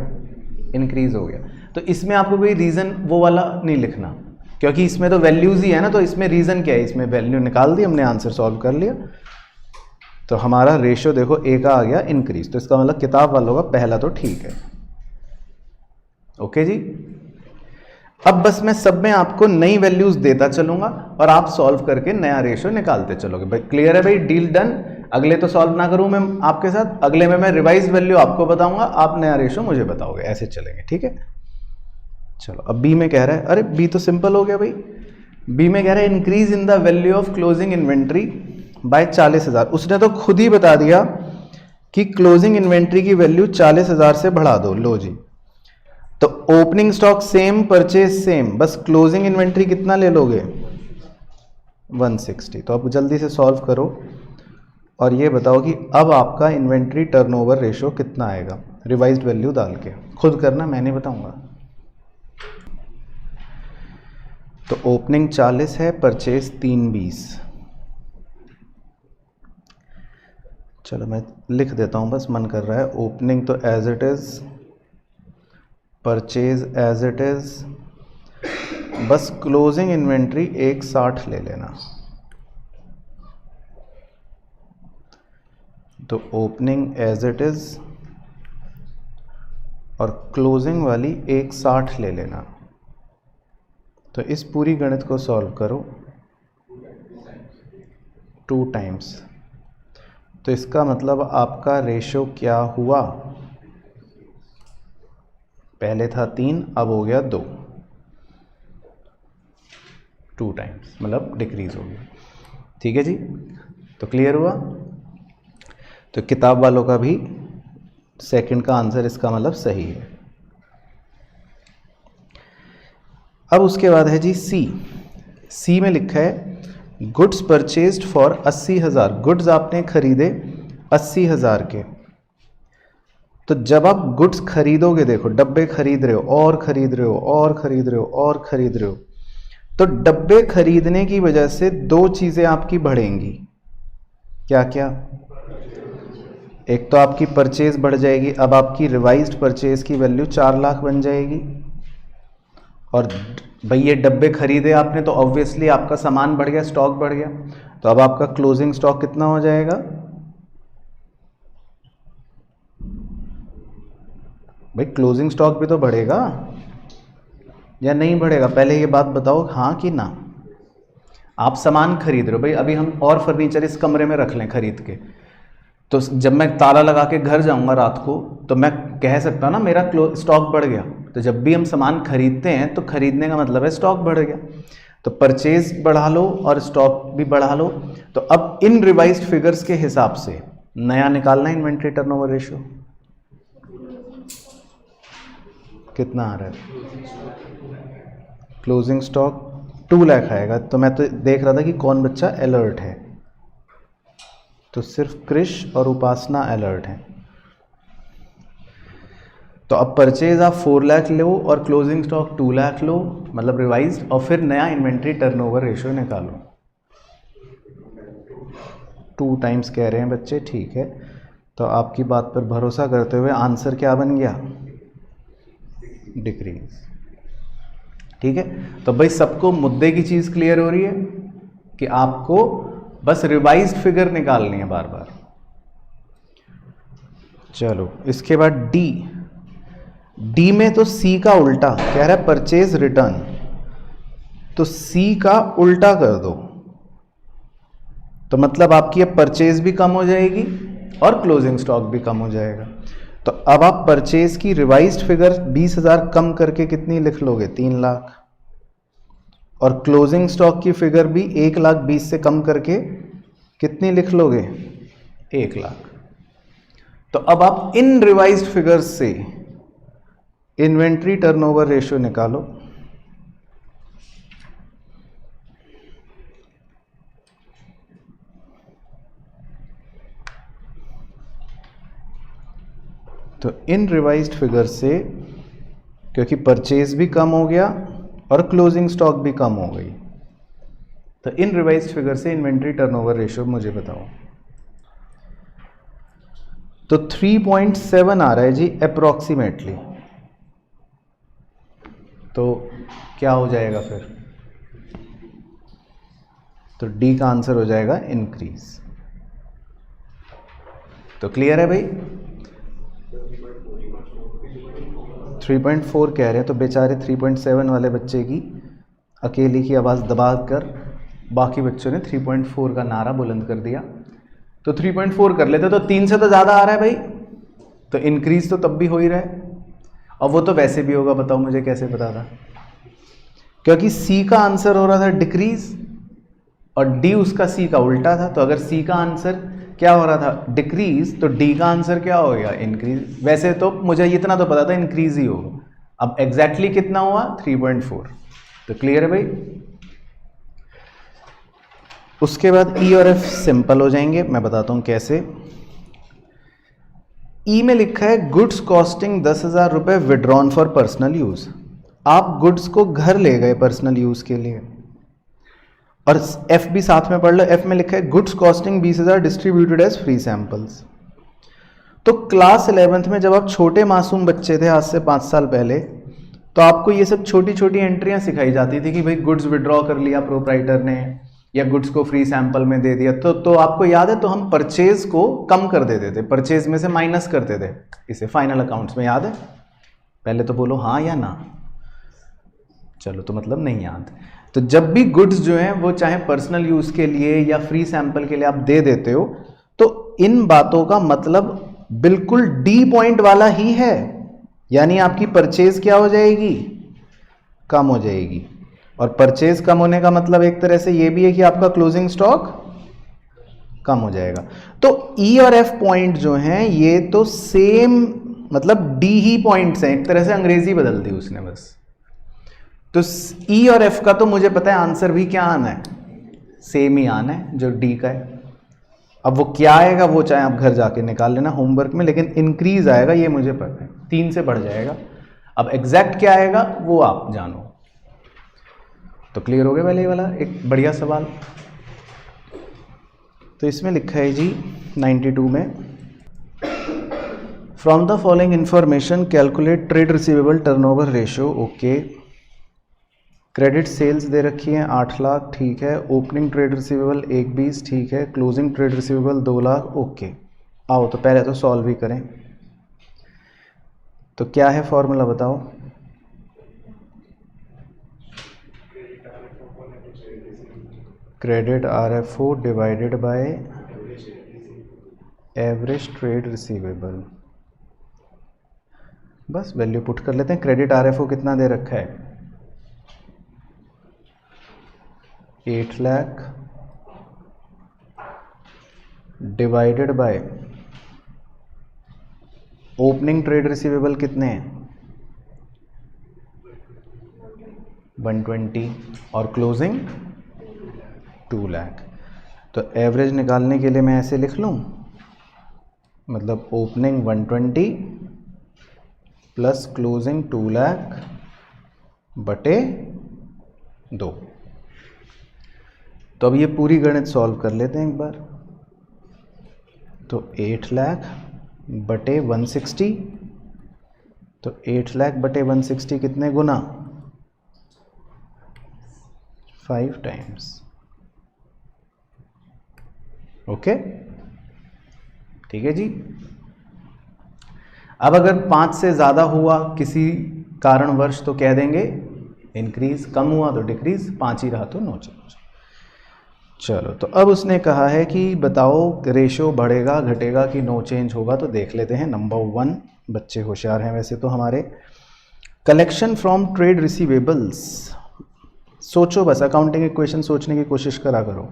इंक्रीज हो गया। तो इसमें आपको कोई रीज़न वो वाला नहीं लिखना, क्योंकि इसमें तो वैल्यूज़ ही है ना, तो इसमें रीज़न क्या है, इसमें वैल्यू निकाल दी हमने, आंसर सॉल्व कर लिया। तो हमारा रेशो देखो ए का आ गया इंक्रीज, तो इसका मतलब किताब वालों का पहला तो ठीक है। ओके जी, अब बस मैं सब में आपको नई वैल्यूज देता चलूंगा और आप सॉल्व करके नया रेशो निकालते चलोगे। भाई क्लियर है भाई, डील डन। अगले तो सॉल्व ना करूं मैं आपके साथ, अगले में मैं रिवाइज वैल्यू आपको बताऊंगा, आप नया रेशो मुझे बताओगे, ऐसे चलेंगे, ठीक है। चलो अब बी में कह रहा है, अरे बी तो सिंपल हो गया भाई। बी में कह रहा है increase in the value of closing inventory by 40,000। उसने तो खुद ही बता दिया कि क्लोजिंग इन्वेंट्री की वैल्यू 40,000 से बढ़ा दो। लो जी, तो opening stock same, purchase same, बस क्लोजिंग इन्वेंट्री कितना ले लोगे 160। तो अब जल्दी से सॉल्व करो और ये बताओ कि अब आपका इन्वेंट्री टर्नओवर रेशो कितना आएगा, रिवाइज्ड वैल्यू डाल के। खुद करना, मैं नहीं बताऊंगा। तो ओपनिंग 40 है, परचेज 320। चलो मैं लिख देता हूं, बस मन कर रहा है। ओपनिंग तो as it is, purchase as it is, बस क्लोजिंग इन्वेंट्री 160 ले लेना। तो ओपनिंग एज इट इज और क्लोजिंग वाली 160 ले लेना। तो इस पूरी गणित को सॉल्व करो 2 टाइम्स। तो इसका मतलब आपका रेशो क्या हुआ, पहले था 3, अब हो गया 2, 2 टाइम्स, मतलब डिक्रीज हो गया। ठीक है जी, तो क्लियर हुआ। तो किताब वालों का भी सेकंड का आंसर इसका मतलब सही है। अब उसके बाद है जी सी। सी में लिखा है गुड्स परचेज्ड फॉर 80,000। गुड्स आपने खरीदे 80,000 के। तो जब आप गुड्स खरीदोगे, देखो डब्बे खरीद रहे हो और खरीद रहे हो और खरीद रहे हो और खरीद रहे हो, तो डब्बे खरीदने की वजह से 2 चीजें आपकी बढ़ेंगी। क्या क्या? एक तो आपकी परचेज बढ़ जाएगी, अब आपकी रिवाइज्ड परचेज की वैल्यू 4 लाख बन जाएगी। और भाई ये डब्बे खरीदे आपने तो ऑब्वियसली आपका सामान बढ़ गया, स्टॉक बढ़ गया, तो अब आपका क्लोजिंग स्टॉक कितना हो जाएगा? भाई क्लोजिंग स्टॉक भी तो बढ़ेगा या नहीं बढ़ेगा? पहले ये बात बताओ, हाँ कि ना। आप सामान खरीद रहे हो, भाई अभी हम और फर्नीचर इस कमरे में रख लें खरीद के, तो जब मैं ताला लगा के घर जाऊंगा रात को, तो मैं कह सकता हूँ ना मेरा स्टॉक बढ़ गया। तो जब भी हम सामान खरीदते हैं तो खरीदने का मतलब है स्टॉक बढ़ गया। तो परचेज बढ़ा लो और स्टॉक भी बढ़ा लो। तो अब इन रिवाइज्ड फिगर्स के हिसाब से नया निकालना है इन्वेंट्री टर्नओवर रेशियो। कितना आ रहा है? क्लोजिंग स्टॉक 2 लाख आएगा। तो मैं तो देख रहा था कि कौन बच्चा अलर्ट है, तो सिर्फ क्रिश और उपासना अलर्ट हैं। तो अब परचेज आप 4 लाख लो और क्लोजिंग स्टॉक 2 लाख लो, मतलब रिवाइज्ड, और फिर नया इन्वेंट्री टर्नओवर रेशियो निकालो। 2 टाइम्स कह रहे हैं बच्चे, ठीक है। तो आपकी बात पर भरोसा करते हुए आंसर क्या बन गया? डिक्रीज। ठीक है, तो भाई सबको मुद्दे की चीज क्लियर हो रही है कि आपको बस रिवाइज्ड फिगर निकालनी है बार बार। चलो इसके बाद डी। डी में तो सी का उल्टा कह रहा है, परचेज रिटर्न, तो सी का उल्टा कर दो, तो मतलब आपकी अब परचेज भी कम हो जाएगी और क्लोजिंग स्टॉक भी कम हो जाएगा। तो अब आप परचेज की रिवाइज्ड फिगर 20,000 कम करके कितनी लिख लोगे? 3 लाख। और क्लोजिंग स्टॉक की फिगर भी 1,20,000 से कम करके कितनी लिख लोगे? 1 लाख। तो अब आप इन रिवाइज्ड फिगर्स से इन्वेंट्री टर्नओवर रेशियो निकालो। तो इन रिवाइज्ड फिगर से, क्योंकि परचेज भी कम हो गया और क्लोजिंग स्टॉक भी कम हो गई, तो इन रिवाइज्ड फिगर से इन्वेंट्री टर्नओवर रेशियो मुझे बताओ। तो 3.7 आ रहा है जी अप्रोक्सीमेटली। तो क्या हो जाएगा फिर? तो डी का आंसर हो जाएगा इंक्रीज। तो क्लियर है भाई? 3.4 कह रहे हैं, तो बेचारे 3.7 वाले बच्चे की अकेले की आवाज़ दबा कर बाकी बच्चों ने 3.4 का नारा बुलंद कर दिया। तो 3.4 कर लेते, तो 3 से तो ज़्यादा आ रहा है भाई, तो इंक्रीज तो तब भी हो ही रहा है। और वो तो वैसे भी होगा, बताओ मुझे कैसे पता था? क्योंकि सी का आंसर हो रहा था डिक्रीज और डी उसका सी का उल्टा था। तो अगर सी का आंसर क्या हो रहा था? डिक्रीज, तो डी का आंसर क्या हो गया? इंक्रीज। वैसे तो मुझे इतना तो पता था इंक्रीज ही होगा। अब एग्जैक्टली कितना हुआ? 3.4। तो क्लियर है भाई? उसके बाद ई और एफ सिंपल हो जाएंगे, मैं बताता हूं कैसे। ई में लिखा है गुड्स कॉस्टिंग 10,000 रुपए विड्रॉन फॉर पर्सनल यूज। आप गुड्स को घर ले गए पर्सनल यूज के लिए। और एफ भी साथ में पढ़ लो, एफ में लिखा है goods costing 20,000 distributed as free samples. तो क्लास 11th में जब आप छोटे मासूम बच्चे थे, आज से 5 साल पहले, तो आपको ये सब छोटी छोटी एंट्रियां सिखाई जाती थी कि भाई गुड्स विड्रॉ कर लिया प्रोप्राइटर ने, या गुड्स को फ्री सैंपल में दे दिया। तो आपको याद है, तो हम परचेज को कम कर देते थे, परचेज में से माइनस करते थे इसे फाइनल अकाउंट्स में, याद है? पहले तो बोलो हाँ या ना। चलो, तो मतलब नहीं याद। तो जब भी गुड्स जो हैं वो चाहे पर्सनल यूज के लिए या फ्री सैंपल के लिए आप दे देते हो, तो इन बातों का मतलब बिल्कुल डी पॉइंट वाला ही है। यानी आपकी परचेज क्या हो जाएगी? कम हो जाएगी। और परचेज कम होने का मतलब एक तरह से ये भी है कि आपका क्लोजिंग स्टॉक कम हो जाएगा। तो ई और एफ पॉइंट जो हैं ये तो सेम, मतलब डी ही पॉइंट्स हैं, एक तरह से अंग्रेजी बदल दी उसने बस। तो ई और एफ का तो मुझे पता है आंसर भी क्या आना है, सेम ही आना है जो डी का है। अब वो क्या आएगा वो चाहे आप घर जाके निकाल लेना होमवर्क में, लेकिन इंक्रीज आएगा ये मुझे पता है, 3 से बढ़ जाएगा। अब एग्जैक्ट क्या आएगा वो आप जानो। तो क्लियर हो गया पहले वाला एक बढ़िया सवाल। तो इसमें लिखा है जी 92 में, from the following information calculate trade receivable turnover ratio. Okay, credit sales दे रखी है 8 लाख, ठीक है। ओपनिंग ट्रेड रिसीवेबल 1,20,000, ठीक है। Closing trade receivable 2 lakh, okay. आओ तो पहले तो सॉल्व ही करें। तो क्या है फॉर्मूला बताओ? Credit RFO divided by average trade receivable. बस वैल्यू पुट कर लेते हैं। क्रेडिट RFO कितना दे रखा है? 8 lakh divided by opening trade receivable कितने हैं? 120 और क्लोजिंग 2 लाख। तो एवरेज निकालने के लिए मैं ऐसे लिख लूं, मतलब ओपनिंग 120 प्लस क्लोजिंग 2 लाख बटे 2। तो अब ये पूरी गणित सॉल्व कर लेते हैं एक बार। तो 8 लाख बटे 160, तो 8 लाख बटे 160 कितने गुना? 5 टाइम्स। ओके, ठीक है जी। अब अगर 5 से ज़्यादा हुआ किसी कारणवश तो कह देंगे इंक्रीज, कम हुआ तो डिक्रीज, 5 ही रहा तो नो चेंज। चलो, तो अब उसने कहा है कि बताओ रेशो बढ़ेगा घटेगा कि नो चेंज होगा, तो देख लेते हैं। नंबर 1, बच्चे होशियार हैं वैसे तो हमारे। Collection from trade receivables. सोचो बस, अकाउंटिंग इक्वेशन सोचने की कोशिश करा करो।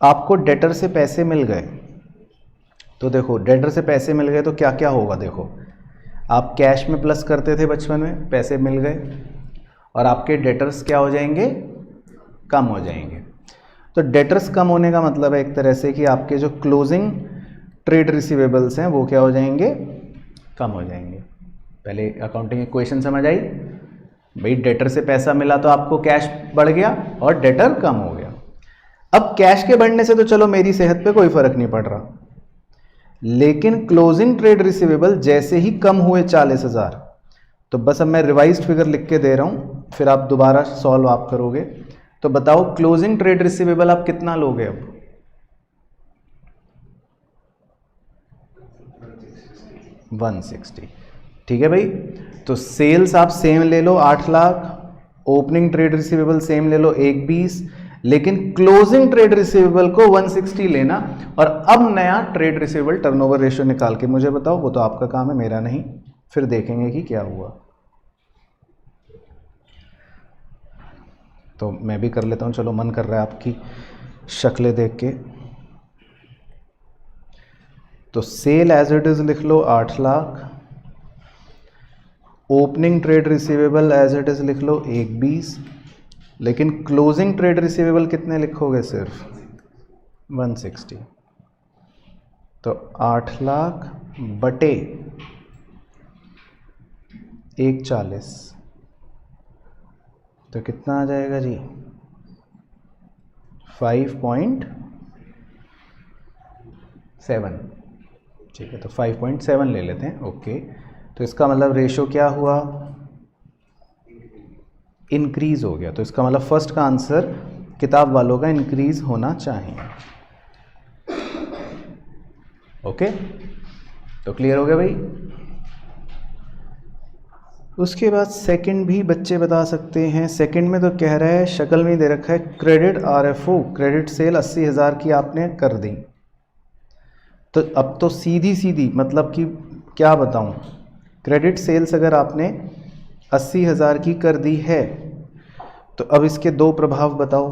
आपको डेटर से पैसे मिल गए, तो देखो डेटर से पैसे मिल गए तो क्या क्या होगा। देखो, आप कैश में प्लस करते थे बचपन में, पैसे मिल गए और आपके डेटर्स क्या हो जाएंगे, कम हो जाएंगे। तो डेटर्स कम होने का मतलब है एक तरह से कि आपके जो क्लोजिंग ट्रेड रिसीवेबल्स हैं वो क्या हो जाएंगे, कम हो जाएंगे। पहले अकाउंटिंग इक्वेशन समझ आई भाई, डेटर से पैसा मिला तो आपको कैश बढ़ गया और डेटर कम हो गया। अब कैश के बढ़ने से तो चलो मेरी सेहत पे कोई फर्क नहीं पड़ रहा, लेकिन क्लोजिंग ट्रेड रिसीवेबल जैसे ही कम हुए 40,000, तो बस अब मैं रिवाइज्ड फिगर लिख के दे रहा हूं, फिर आप दोबारा सॉल्व आप करोगे। तो बताओ क्लोजिंग ट्रेड रिसीवेबल आप कितना लोगे अब, 160। ठीक है भाई, तो सेल्स आप सेम ले लो 8 lakh, opening trade receivable same ले लो 120, लेकिन क्लोजिंग ट्रेड रिसीवेबल को 160 लेना। और अब नया ट्रेड रिसीवेबल टर्नओवर रेशियो निकाल के मुझे बताओ, वो तो आपका काम है मेरा नहीं, फिर देखेंगे कि क्या हुआ। तो मैं भी कर लेता हूं, चलो मन कर रहा है आपकी शक्लें देख के। तो सेल एज इट इज लिख लो 8 lakh, opening trade receivable as it is लिख लो 120, लेकिन क्लोजिंग ट्रेड रिसीवेबल कितने लिखोगे, सिर्फ 160। तो 8 लाख बटे 140, तो कितना आ जाएगा जी, 5.7। ठीक है, तो 5.7 ले लेते हैं। ओके, तो इसका मतलब रेशो क्या हुआ, इंक्रीज हो गया। तो इसका मतलब फर्स्ट का आंसर किताब वालों का इंक्रीज होना चाहिए। ओके, तो क्लियर हो गया भाई। उसके बाद सेकंड भी बच्चे बता सकते हैं। सेकंड में तो कह रहा है, शक्ल में दे रखा है क्रेडिट आरएफओ, क्रेडिट सेल 80,000 की आपने कर दी। तो अब तो सीधी सीधी मतलब कि क्या बताऊं, क्रेडिट सेल्स अगर आपने 80,000 की कर दी है, तो अब इसके 2 प्रभाव बताओ।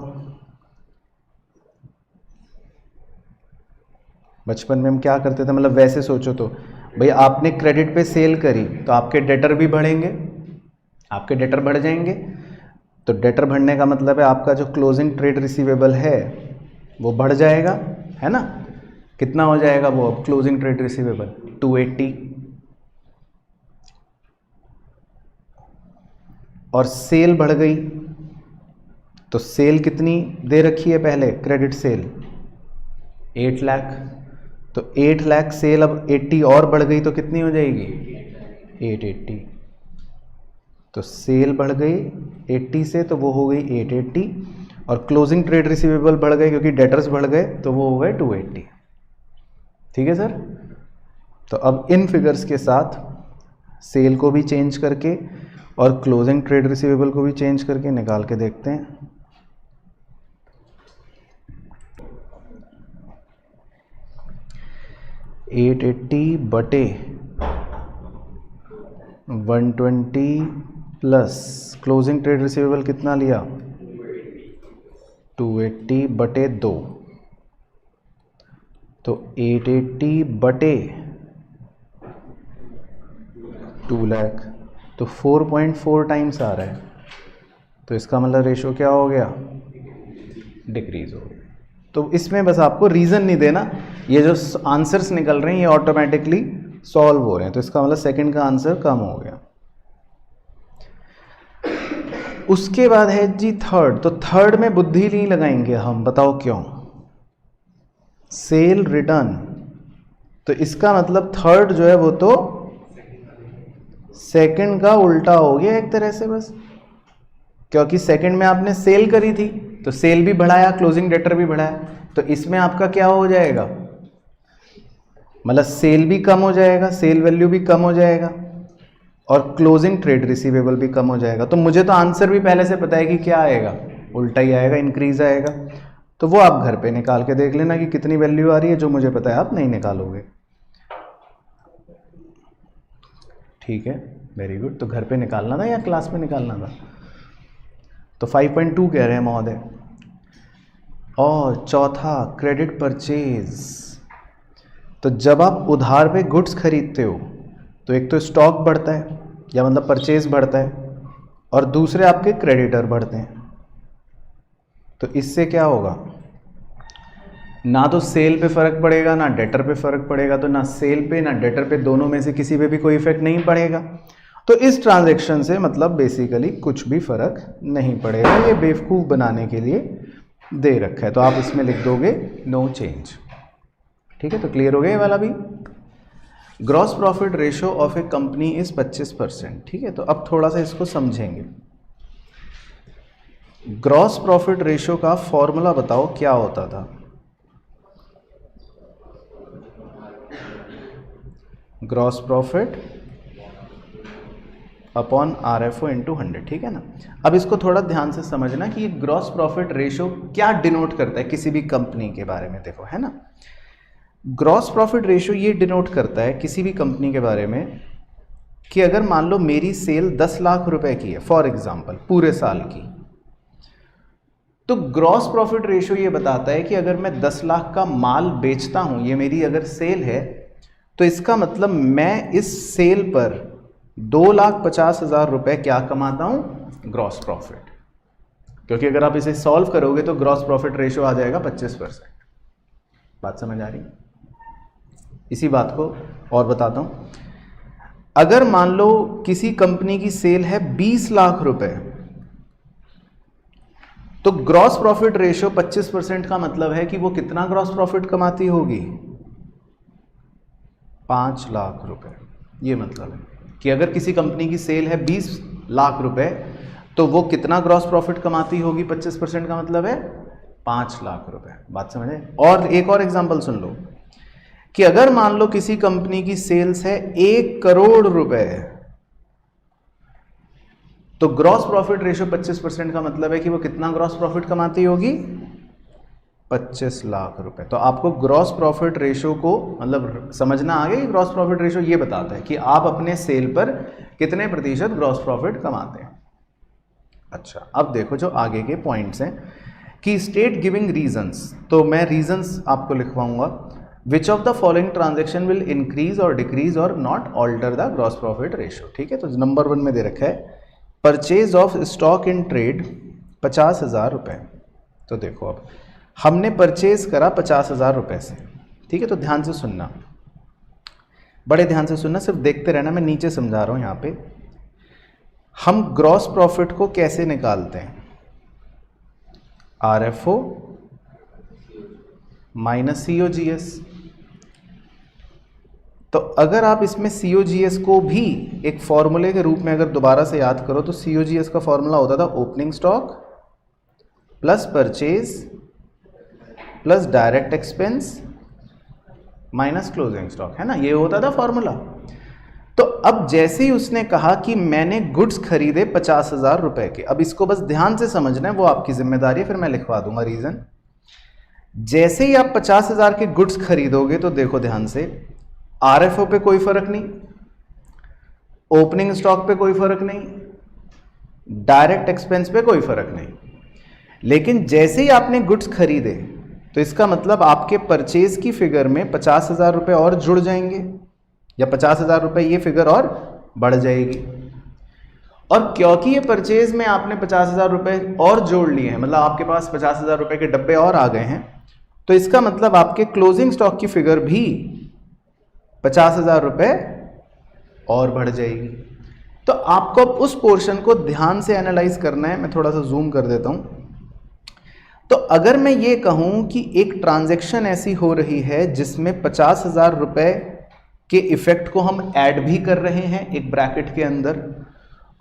बचपन में हम क्या करते थे, मतलब वैसे सोचो तो भाई आपने क्रेडिट पे सेल करी तो आपके डेटर भी बढ़ेंगे, आपके डेटर बढ़ जाएंगे। तो डेटर बढ़ने का मतलब है आपका जो क्लोजिंग ट्रेड रिसीवेबल है वो बढ़ जाएगा, है ना। कितना हो जाएगा वो अब क्लोजिंग ट्रेड रिसीवेबल, 280। और सेल बढ़ गई, तो सेल कितनी दे रखी है पहले, क्रेडिट सेल 8 लाख। तो 8 लाख सेल अब 80 और बढ़ गई तो कितनी हो जाएगी, 880। तो सेल बढ़ गई 80 से, तो वो हो गई 880, और क्लोजिंग ट्रेड रिसीवेबल बढ़ गए क्योंकि डेटर्स बढ़ गए तो वो हो गए 280। ठीक है सर। तो अब इन फिगर्स के साथ सेल को भी चेंज करके और क्लोजिंग ट्रेड रिसीवेबल को भी चेंज करके निकाल के देखते हैं। $880 बटे 120 प्लस क्लोजिंग ट्रेड रिसीवेबल कितना लिया, 280 बटे 2, तो 880 बटे 2 लाख, तो 4.4 टाइम्स आ रहा है। तो इसका मतलब रेशो क्या हो गया, डिक्रीज हो गया। तो इसमें बस आपको रीज़न नहीं देना, ये जो आंसर्स निकल रहे हैं ये ऑटोमेटिकली सॉल्व हो रहे हैं। तो इसका मतलब सेकंड का आंसर कम हो गया। उसके बाद है जी थर्ड। तो थर्ड में बुद्धि नहीं लगाएंगे हम, बताओ क्यों, सेल रिटर्न। तो इसका मतलब थर्ड जो है वो तो सेकंड का उल्टा हो गया एक तरह से, बस क्योंकि सेकंड में आपने सेल करी थी तो सेल भी बढ़ाया, क्लोजिंग डेटर भी बढ़ाया। तो इसमें आपका क्या हो जाएगा, मतलब सेल भी कम हो जाएगा, सेल वैल्यू भी कम हो जाएगा और क्लोजिंग ट्रेड रिसीवेबल भी कम हो जाएगा। तो मुझे तो आंसर भी पहले से पता है कि क्या आएगा, उल्टा ही आएगा, इंक्रीज आएगा। तो वो आप घर पे निकाल के देख लेना कि कितनी वैल्यू आ रही है, जो मुझे पता है आप नहीं निकालोगे। ठीक है, वेरी गुड। तो घर पे निकालना था या क्लास में निकालना था? तो 5.2 कह रहे हैं महोदय। और चौथा क्रेडिट परचेज। तो जब आप उधार पे गुड्स खरीदते हो तो एक तो स्टॉक बढ़ता है या मतलब परचेज बढ़ता है और दूसरे आपके क्रेडिटर बढ़ते हैं। तो इससे क्या होगा, ना तो सेल पे फर्क पड़ेगा ना डेटर पे फर्क पड़ेगा। तो ना सेल पे ना डेटर पे, दोनों में से किसी पे भी कोई इफेक्ट नहीं पड़ेगा। तो इस ट्रांजैक्शन से मतलब बेसिकली कुछ भी फर्क नहीं पड़ेगा। ये बेवकूफ़ बनाने के लिए दे रखा है। तो आप इसमें लिख दोगे नो चेंज। ठीक है, तो क्लियर हो गया ये वाला भी। Gross profit ratio of A company is 25%। ठीक है, तो अब थोड़ा सा इसको समझेंगे। ग्रॉस प्रॉफिट रेशियो का फॉर्मूला बताओ क्या होता था? Gross profit upon RFO into 100। ठीक है ना। अब इसको थोड़ा ध्यान से समझना कि ये ग्रॉस प्रॉफिट रेशियो क्या डिनोट करता है किसी भी कंपनी के बारे में। देखो, है ना, ग्रॉस प्रॉफिट रेशियो ये डिनोट करता है किसी भी कंपनी के बारे में कि अगर मान लो मेरी सेल 10 लाख रुपए की है फॉर एग्जांपल पूरे साल की, तो ग्रॉस प्रॉफिट रेशियो ये बताता है कि अगर मैं 10 लाख का माल बेचता हूं, ये मेरी अगर सेल है, तो इसका मतलब मैं इस सेल पर 2,50,000 रुपए क्या कमाता हूं? Gross profit. क्योंकि अगर आप इसे सॉल्व करोगे तो ग्रॉस प्रॉफिट रेशियो आ जाएगा 25%। बात समझ आ रही? इसी बात को और बताता हूं। अगर मान लो किसी कंपनी की सेल है 20 लाख रुपए, तो ग्रॉस प्रॉफिट रेशियो 25% का मतलब है कि वो कितना ग्रॉस प्रॉफिट कमाती होगी? 5 लाख रुपए। ये मतलब है कि अगर किसी कंपनी की सेल है 20 लाख रुपए, तो वो कितना ग्रॉस प्रॉफिट कमाती होगी? 25% का मतलब है 5 लाख रुपए। बात समझे? और एक और एग्जांपल सुन लो कि अगर मान लो किसी कंपनी की सेल्स है 1 करोड़ रुपए, तो ग्रॉस प्रॉफिट रेशियो 25% का मतलब है कि वो कितना ग्रॉस प्रॉफिट कमाती होगी? 25 लाख रुपए। तो आपको ग्रॉस प्रॉफिट रेशियो को मतलब समझना आ गया कि ग्रॉस प्रॉफिट रेशियो ये बताता है कि आप अपने सेल पर कितने प्रतिशत ग्रॉस प्रॉफिट कमाते हैं। अच्छा, अब देखो जो आगे के पॉइंट्स हैं कि स्टेट गिविंग रीजंस। तो मैं रीजंस आपको लिखवाऊंगा। Which of the following transaction will increase और डिक्रीज और not alter the gross profit ratio. ठीक है, तो नंबर 1 में दे रखा है purchase of stock in trade 50,000 रुपये। तो देखो अब हमने परचेज करा 50,000 रुपये से। ठीक है, तो ध्यान से सुनना, बड़े ध्यान से सुनना, सिर्फ देखते रहना, मैं नीचे समझा रहा हूं। यहां पे हम ग्रॉस प्रॉफिट को कैसे निकालते हैं? RFO minus COGS। तो अगर आप इसमें COGS को भी एक फॉर्मूले के रूप में अगर दोबारा से याद करो, तो COGS का फॉर्मूला होता था opening stock plus purchase plus direct expense minus closing stock, है ना, ये होता था फॉर्मूला। तो अब जैसे ही उसने कहा कि मैंने गुड्स खरीदे 50,000 रुपए के, अब इसको बस ध्यान से समझना है, वो आपकी जिम्मेदारी है, फिर मैं लिखवा दूंगा रीजन। जैसे ही आप 50,000 के गुड्स खरीदोगे तो देखो ध्यान से, RFO पे कोई फर्क नहीं, ओपनिंग स्टॉक पे कोई फर्क नहीं, डायरेक्ट एक्सपेंस पे कोई फर्क नहीं। लेकिन जैसे ही आपने गुड्स खरीदे तो इसका मतलब आपके परचेज की फिगर में 50,000 रुपये और जुड़ जाएंगे, या 50,000 रुपये ये फिगर और बढ़ जाएगी। और क्योंकि ये परचेज में आपने 50,000 रुपये और जोड़ लिए हैं, मतलब आपके पास 50,000 रुपये के डब्बे और आ गए हैं, तो इसका मतलब आपके क्लोजिंग स्टॉक की फिगर भी 50,000 रुपये और बढ़ जाएगी। तो आपको अब उस पोर्शन को ध्यान से एनालाइज करना है। मैं थोड़ा सा जूम कर देता हूं। तो अगर मैं ये कहूं कि एक ट्रांजैक्शन ऐसी हो रही है जिसमें 50,000 रुपये के इफेक्ट को हम ऐड भी कर रहे हैं एक ब्रैकेट के अंदर,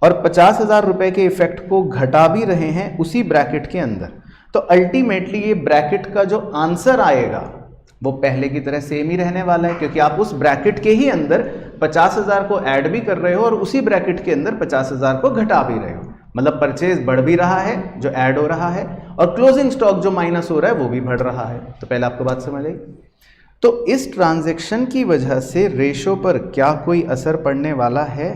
और 50,000 रुपये के इफेक्ट को घटा भी रहे हैं उसी ब्रैकेट के अंदर, तो अल्टीमेटली ये ब्रैकेट का जो आंसर आएगा वो पहले की तरह सेम ही रहने वाला है, क्योंकि आप उस ब्रैकेट के ही अंदर 50,000 को ऐड भी कर रहे हो और उसी ब्रैकेट के अंदर 50,000 को घटा भी रहे हो। मतलब परचेज बढ़ भी रहा है जो ऐड हो रहा है, और क्लोजिंग स्टॉक जो माइनस हो रहा है वो भी बढ़ रहा है। तो पहले आपको बात समझ आई। तो इस ट्रांजैक्शन की वजह से रेशो पर क्या कोई असर पड़ने वाला है?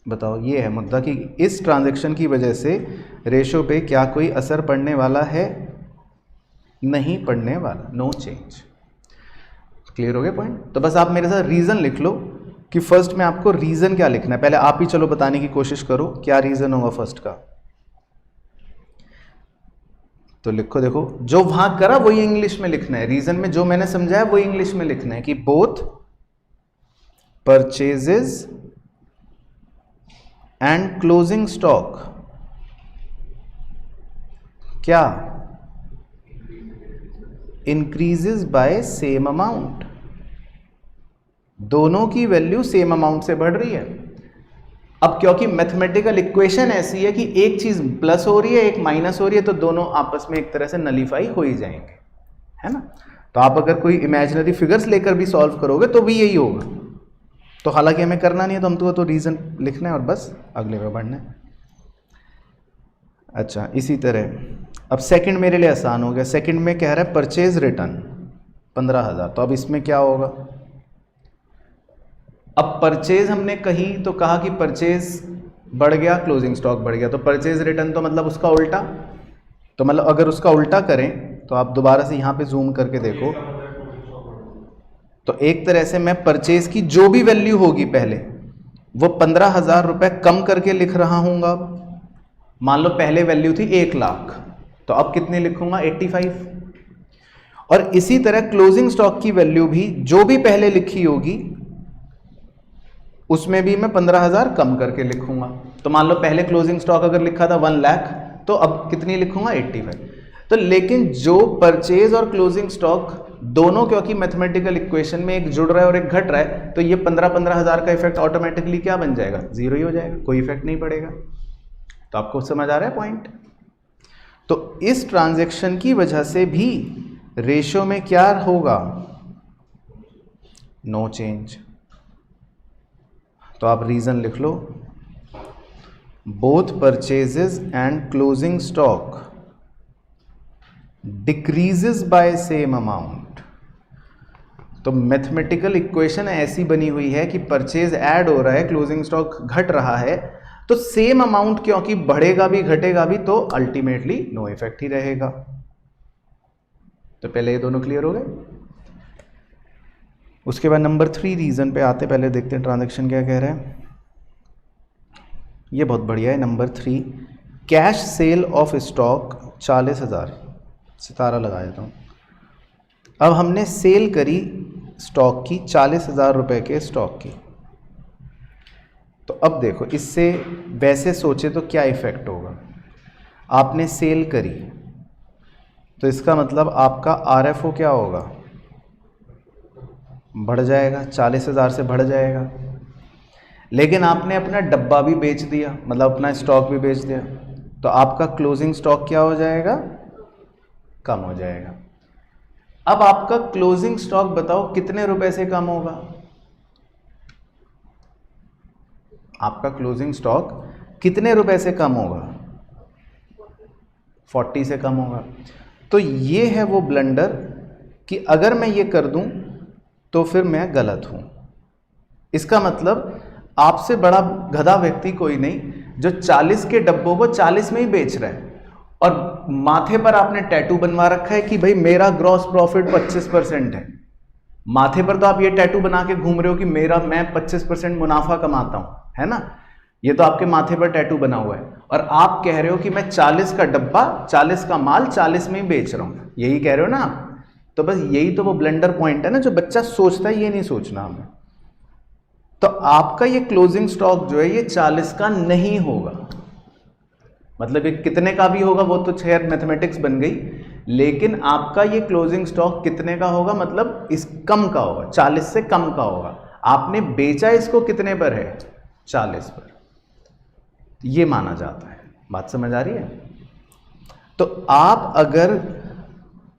बताओ, ये है मुद्दा कि इस ट्रांजैक्शन की वजह से रेशो पे क्या कोई असर पड़ने वाला है? नहीं पड़ने वाला, नो चेंज। क्लियर हो गया पॉइंट? तो बस आप मेरे साथ रीजन लिख लो कि फर्स्ट में आपको रीजन क्या लिखना है। पहले आप ही चलो बताने की कोशिश करो क्या रीजन होगा फर्स्ट का। तो लिखो, देखो जो वहां करा वही इंग्लिश में लिखना है। रीजन में जो मैंने समझाया वही इंग्लिश में लिखना है कि both purchases and closing stock क्या इंक्रीजेस बाय सेम अमाउंट। दोनों की वैल्यू सेम अमाउंट से बढ़ रही है। अब क्योंकि मैथमेटिकल इक्वेशन ऐसी है कि एक चीज प्लस हो रही है एक माइनस हो रही है, तो दोनों आपस में एक तरह से नलीफाई हो ही जाएंगे, है ना। तो आप अगर कोई इमेजिनरी फिगर्स लेकर भी सॉल्व करोगे तो भी यही होगा। तो हालांकि हमें करना नहीं है, तो हम तो रीजन लिखना है और बस अगले पे बढ़ना है। अच्छा, इसी तरह अब सेकंड मेरे लिए आसान हो गया। सेकंड में कह रहा है परचेज रिटर्न 15,000। तो अब इसमें क्या होगा? अब परचेज हमने कही तो कहा कि परचेज बढ़ गया, क्लोजिंग स्टॉक बढ़ गया, तो परचेज रिटर्न तो मतलब उसका उल्टा। तो मतलब अगर उसका उल्टा करें तो आप दोबारा से यहाँ पे जूम करके देखो, तो एक तरह से मैं परचेज की जो भी वैल्यू होगी पहले वो 15,000 रुपये कम करके लिख रहा हूँगा। मान लो पहले वैल्यू थी 1 लाख, तो अब कितने लिखूंगा? 85। और इसी तरह क्लोजिंग स्टॉक की वैल्यू भी जो भी पहले लिखी होगी उसमें भी मैं 15,000 कम करके लिखूंगा। तो मान लो पहले क्लोजिंग स्टॉक अगर लिखा था 1 लाख, तो अब कितनी लिखूंगा? 85। तो लेकिन जो परचेज और क्लोजिंग स्टॉक दोनों क्योंकि मैथमेटिकल इक्वेशन में एक जुड़ रहा है और एक घट रहा है, तो ये 15,000 का इफेक्ट ऑटोमेटिकली क्या बन जाएगा? 0 ही हो जाएगा, कोई इफेक्ट नहीं पड़ेगा। तो आपको समझ आ रहा है पॉइंट? तो इस ट्रांजैक्शन की वजह से भी रेशियो में क्या होगा? No change. तो आप रीजन लिख लो, both purchases and closing stock decreases by same amount. तो मैथमेटिकल इक्वेशन ऐसी बनी हुई है कि परचेज ऐड हो रहा है, क्लोजिंग स्टॉक घट रहा है, तो सेम अमाउंट क्योंकि बढ़ेगा भी घटेगा भी तो अल्टीमेटली नो इफेक्ट ही रहेगा। तो पहले ये दोनों क्लियर हो गए। उसके बाद नंबर 3 रीजन पे आते, पहले देखते हैं ट्रांजैक्शन क्या कह रहे हैं। ये बहुत बढ़िया है। Number 3, cash cell of stock 40,000, सितारा लगा देता हूँ। अब हमने सेल करी स्टॉक की 40,000 रुपए के स्टॉक की। तो अब देखो, इससे वैसे सोचे तो क्या इफेक्ट होगा? आपने सेल करी तो इसका मतलब आपका आरएफओ क्या होगा? बढ़ जाएगा, 40,000 से बढ़ जाएगा। लेकिन आपने अपना डब्बा भी बेच दिया, मतलब अपना स्टॉक भी बेच दिया, तो आपका क्लोजिंग स्टॉक क्या हो जाएगा? कम हो जाएगा। अब आपका क्लोजिंग स्टॉक बताओ कितने रुपए से कम होगा? आपका क्लोजिंग स्टॉक कितने रुपए से कम होगा? 40 से कम होगा। तो ये है वो ब्लंडर कि अगर मैं ये कर दूं तो फिर मैं गलत हूं। इसका मतलब आपसे बड़ा गधा व्यक्ति कोई नहीं जो 40 के डब्बों को 40 में ही बेच रहा है, और माथे पर आपने टैटू बनवा रखा है कि भाई मेरा ग्रॉस प्रॉफिट 25% है। माथे पर तो आप ये टैटू बना के घूम रहे हो कि मैं 25% मुनाफा कमाता हूं, है ना। ये तो आपके माथे पर टैटू बना हुआ है, और आप कह रहे हो कि मैं 40 का डब्बा 40 का माल 40 में ही बेच रहा हूं। यही कह रहे हो ना आप? तो बस यही तो वो ब्लंडर पॉइंट है ना, जो बच्चा सोचता है ये नहीं सोचना हमें। तो आपका ये क्लोजिंग स्टॉक जो है ये 40 का नहीं होगा। मतलब ये कितने का भी होगा वो तो खैर मैथमेटिक्स बन गई, लेकिन आपका ये क्लोजिंग स्टॉक कितने का होगा? मतलब इस कम का होगा, 40 से कम का होगा। आपने बेचा इसको कितने पर है? 40 पर। ये माना जाता है। बात समझ आ रही है? तो आप अगर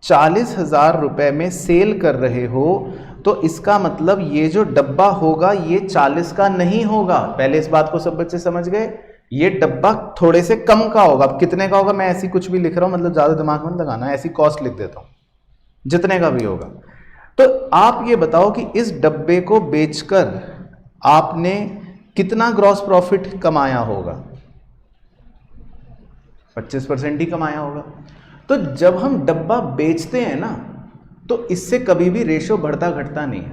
40,000 रुपए में सेल कर रहे हो, तो इसका मतलब ये जो डब्बा होगा ये 40 का नहीं होगा। पहले इस बात को सब बच्चे समझ गए, ये डब्बा थोड़े से कम का होगा। अब कितने का होगा मैं ऐसी कुछ भी लिख रहा हूं, मतलब ज्यादा दिमाग में लगाना, ऐसी कॉस्ट लिख देता हूं, जितने का भी होगा। तो आप ये बताओ कि इस डब्बे को बेचकर आपने कितना ग्रॉस प्रॉफिट कमाया होगा? 25% ही कमाया होगा। तो जब हम डब्बा बेचते हैं ना, तो इससे कभी भी रेशो बढ़ता घटता नहीं है,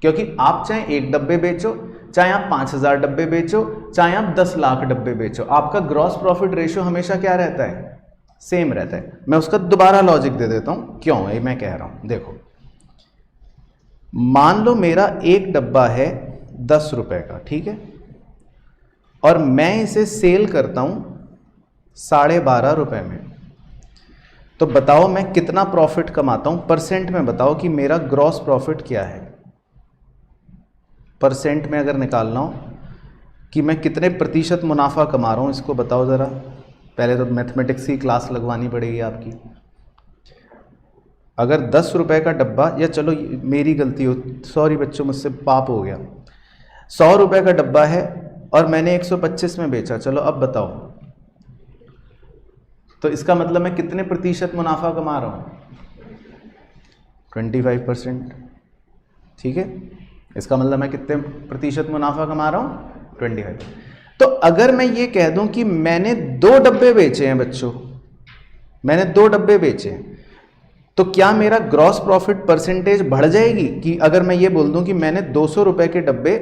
क्योंकि आप चाहे 1 डब्बे बेचो, चाहे आप 5,000 डब्बे बेचो, चाहे आप 10 लाख डब्बे बेचो, आपका ग्रॉस प्रॉफिट रेशो हमेशा क्या रहता है? सेम रहता है। मैं उसका दोबारा लॉजिक दे देता हूं, क्यों ये मैं कह रहा हूं। देखो, मान लो मेरा एक डब्बा है 10 रुपए का, ठीक है, और मैं इसे सेल करता हूं 12.5 रुपए में, तो बताओ मैं कितना प्रॉफिट कमाता हूं? परसेंट में बताओ कि मेरा ग्रॉस प्रॉफिट क्या है। परसेंट में अगर निकालना हो कि मैं कितने प्रतिशत मुनाफा कमा रहा हूं, इसको बताओ ज़रा। पहले तो मैथमेटिक्स की क्लास लगवानी पड़ेगी आपकी। अगर 10 रुपए का डब्बा, या चलो मेरी गलती हो, सॉरी बच्चों, मुझसे पाप हो गया, 100 रुपए का डब्बा है और मैंने 125 में बेचा, चलो अब बताओ, तो इसका मतलब मैं कितने प्रतिशत मुनाफा कमा रहा हूं? 25%। ठीक है, इसका मतलब मैं कितने प्रतिशत मुनाफा कमा रहा हूं? 25। तो अगर मैं ये कह दूं कि मैंने 2 डब्बे बेचे हैं बच्चों, मैंने 2 डब्बे बेचे हैं, तो क्या मेरा ग्रॉस प्रॉफिट परसेंटेज बढ़ जाएगी? कि अगर मैं ये बोल दूं कि मैंने 200 रुपए के डब्बे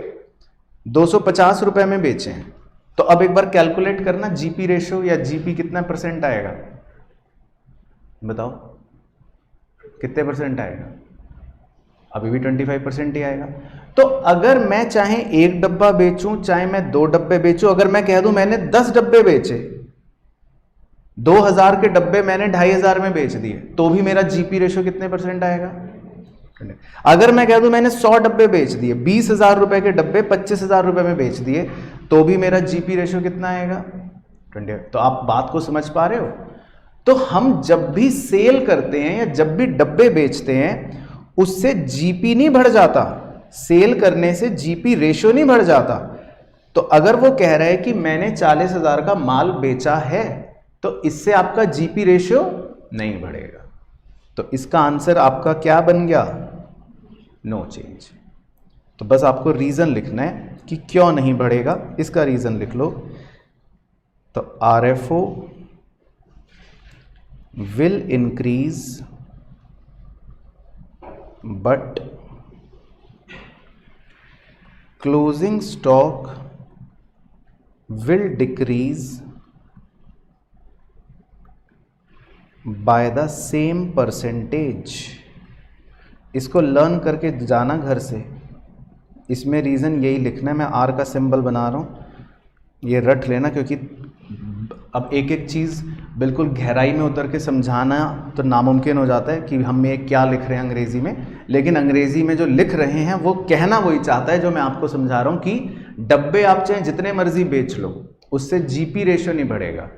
250 रुपए में बेचे हैं, तो अब एक बार कैलकुलेट करना जीपी रेशो या जीपी कितना परसेंट आएगा? बताओ कितने परसेंट आएगा? अभी भी 25% ही आएगा। तो अगर मैं चाहे 1 डब्बा बेचूं, चाहे मैं 2 डब्बे बेचूं, अगर मैं कह दूं मैंने 10 डब्बे बेचे, 2000 के डब्बे मैंने 2500 में बेच दिए, तो भी मेरा जीपी रेशो कितने परसेंट आएगा? अगर मैं कह दूं मैंने 100 डब्बे बेच दिए, 20,000 रुपए के डब्बे 25,000 रुपए में बेच दिए, तो भी मेरा जीपी रेशो कितना आएगा? 20। तो आप बात को समझ पा रहे हो? तो हम जब भी सेल करते हैं या जब भी डब्बे बेचते हैं, उससे जीपी नहीं बढ़ जाता, सेल करने से जीपी रेशो नहीं बढ़ जाता। तो अगर वो कह रहा है कि मैंने 40,000 का माल बेचा है, तो इससे आपका जीपी रेशो नहीं बढ़ेगा। तो इसका आंसर आपका क्या बन गया? No change. तो बस आपको रीजन लिखना है कि क्यों नहीं बढ़ेगा, इसका रीजन लिख लो। तो RFO will increase but closing stock will decrease by the same percentage. इसको लर्न करके जाना घर से, इसमें रीज़न यही लिखना है। मैं आर का सिंबल बना रहा हूँ, ये रट लेना, क्योंकि अब एक एक चीज़ बिल्कुल गहराई में उतर के समझाना तो नामुमकिन हो जाता है कि हम ये क्या लिख रहे हैं अंग्रेज़ी में। लेकिन अंग्रेज़ी में जो लिख रहे हैं वो कहना वही चाहता है जो मैं आपको समझा रहा हूँ कि डब्बे आप चाहे जितने मर्जी बेच लो, उससे जीपी रेशो नहीं बढ़ेगा।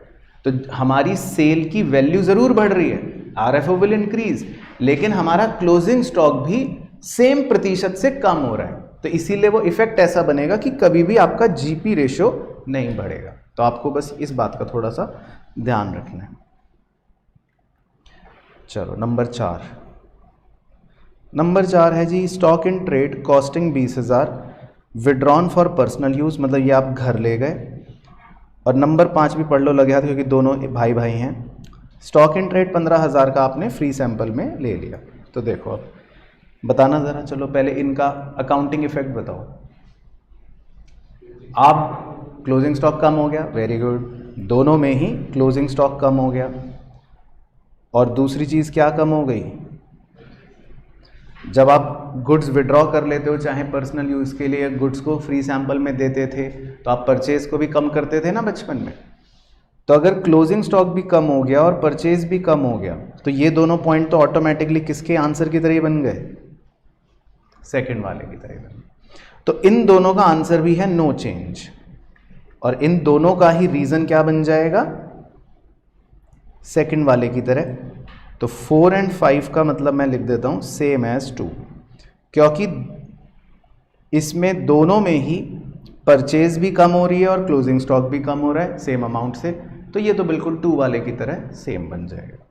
तो हमारी सेल की वैल्यू ज़रूर बढ़ रही है, आरएफओ विल इंक्रीज, लेकिन हमारा क्लोजिंग स्टॉक भी सेम प्रतिशत से कम हो रहा है। तो इसीलिए वो इफेक्ट ऐसा बनेगा कि कभी भी आपका जीपी रेशो नहीं बढ़ेगा। तो आपको बस इस बात का थोड़ा सा ध्यान रखना है। चलो नंबर 4। नंबर 4 है जी, stock in trade costing 20,000 withdrawn for personal use, मतलब ये आप घर ले गए। और नंबर 5 भी पढ़ लो, लग गया था क्योंकि दोनों भाई भाई हैं। स्टॉक इन ट्रेड 15,000 का आपने फ्री सैंपल में ले लिया। तो देखो अब बताना ज़रा, चलो पहले इनका अकाउंटिंग इफेक्ट बताओ। आप क्लोजिंग स्टॉक कम हो गया, वेरी गुड, दोनों में ही क्लोजिंग स्टॉक कम हो गया। और दूसरी चीज़ क्या कम हो गई? जब आप गुड्स विड्रॉ कर लेते हो, चाहे पर्सनल यूज़ के लिए गुड्स को फ्री सैंपल में देते थे, तो आप परचेज को भी कम करते थे ना बचपन में। तो अगर क्लोजिंग स्टॉक भी कम हो गया और परचेज भी कम हो गया, तो ये दोनों पॉइंट तो ऑटोमेटिकली किसके आंसर की तरह बन गए? सेकंड वाले की तरह बन गए। तो इन दोनों का आंसर भी है नो चेंज, और इन दोनों का ही रीजन क्या बन जाएगा? सेकंड वाले की तरह तो 4 and 5 का मतलब मैं लिख देता हूँ सेम एज 2, क्योंकि इसमें दोनों में ही परचेज भी कम हो रही है और क्लोजिंग स्टॉक भी कम हो रहा है सेम अमाउंट से, तो ये तो बिल्कुल 2 वाले की तरह सेम बन जाएगा।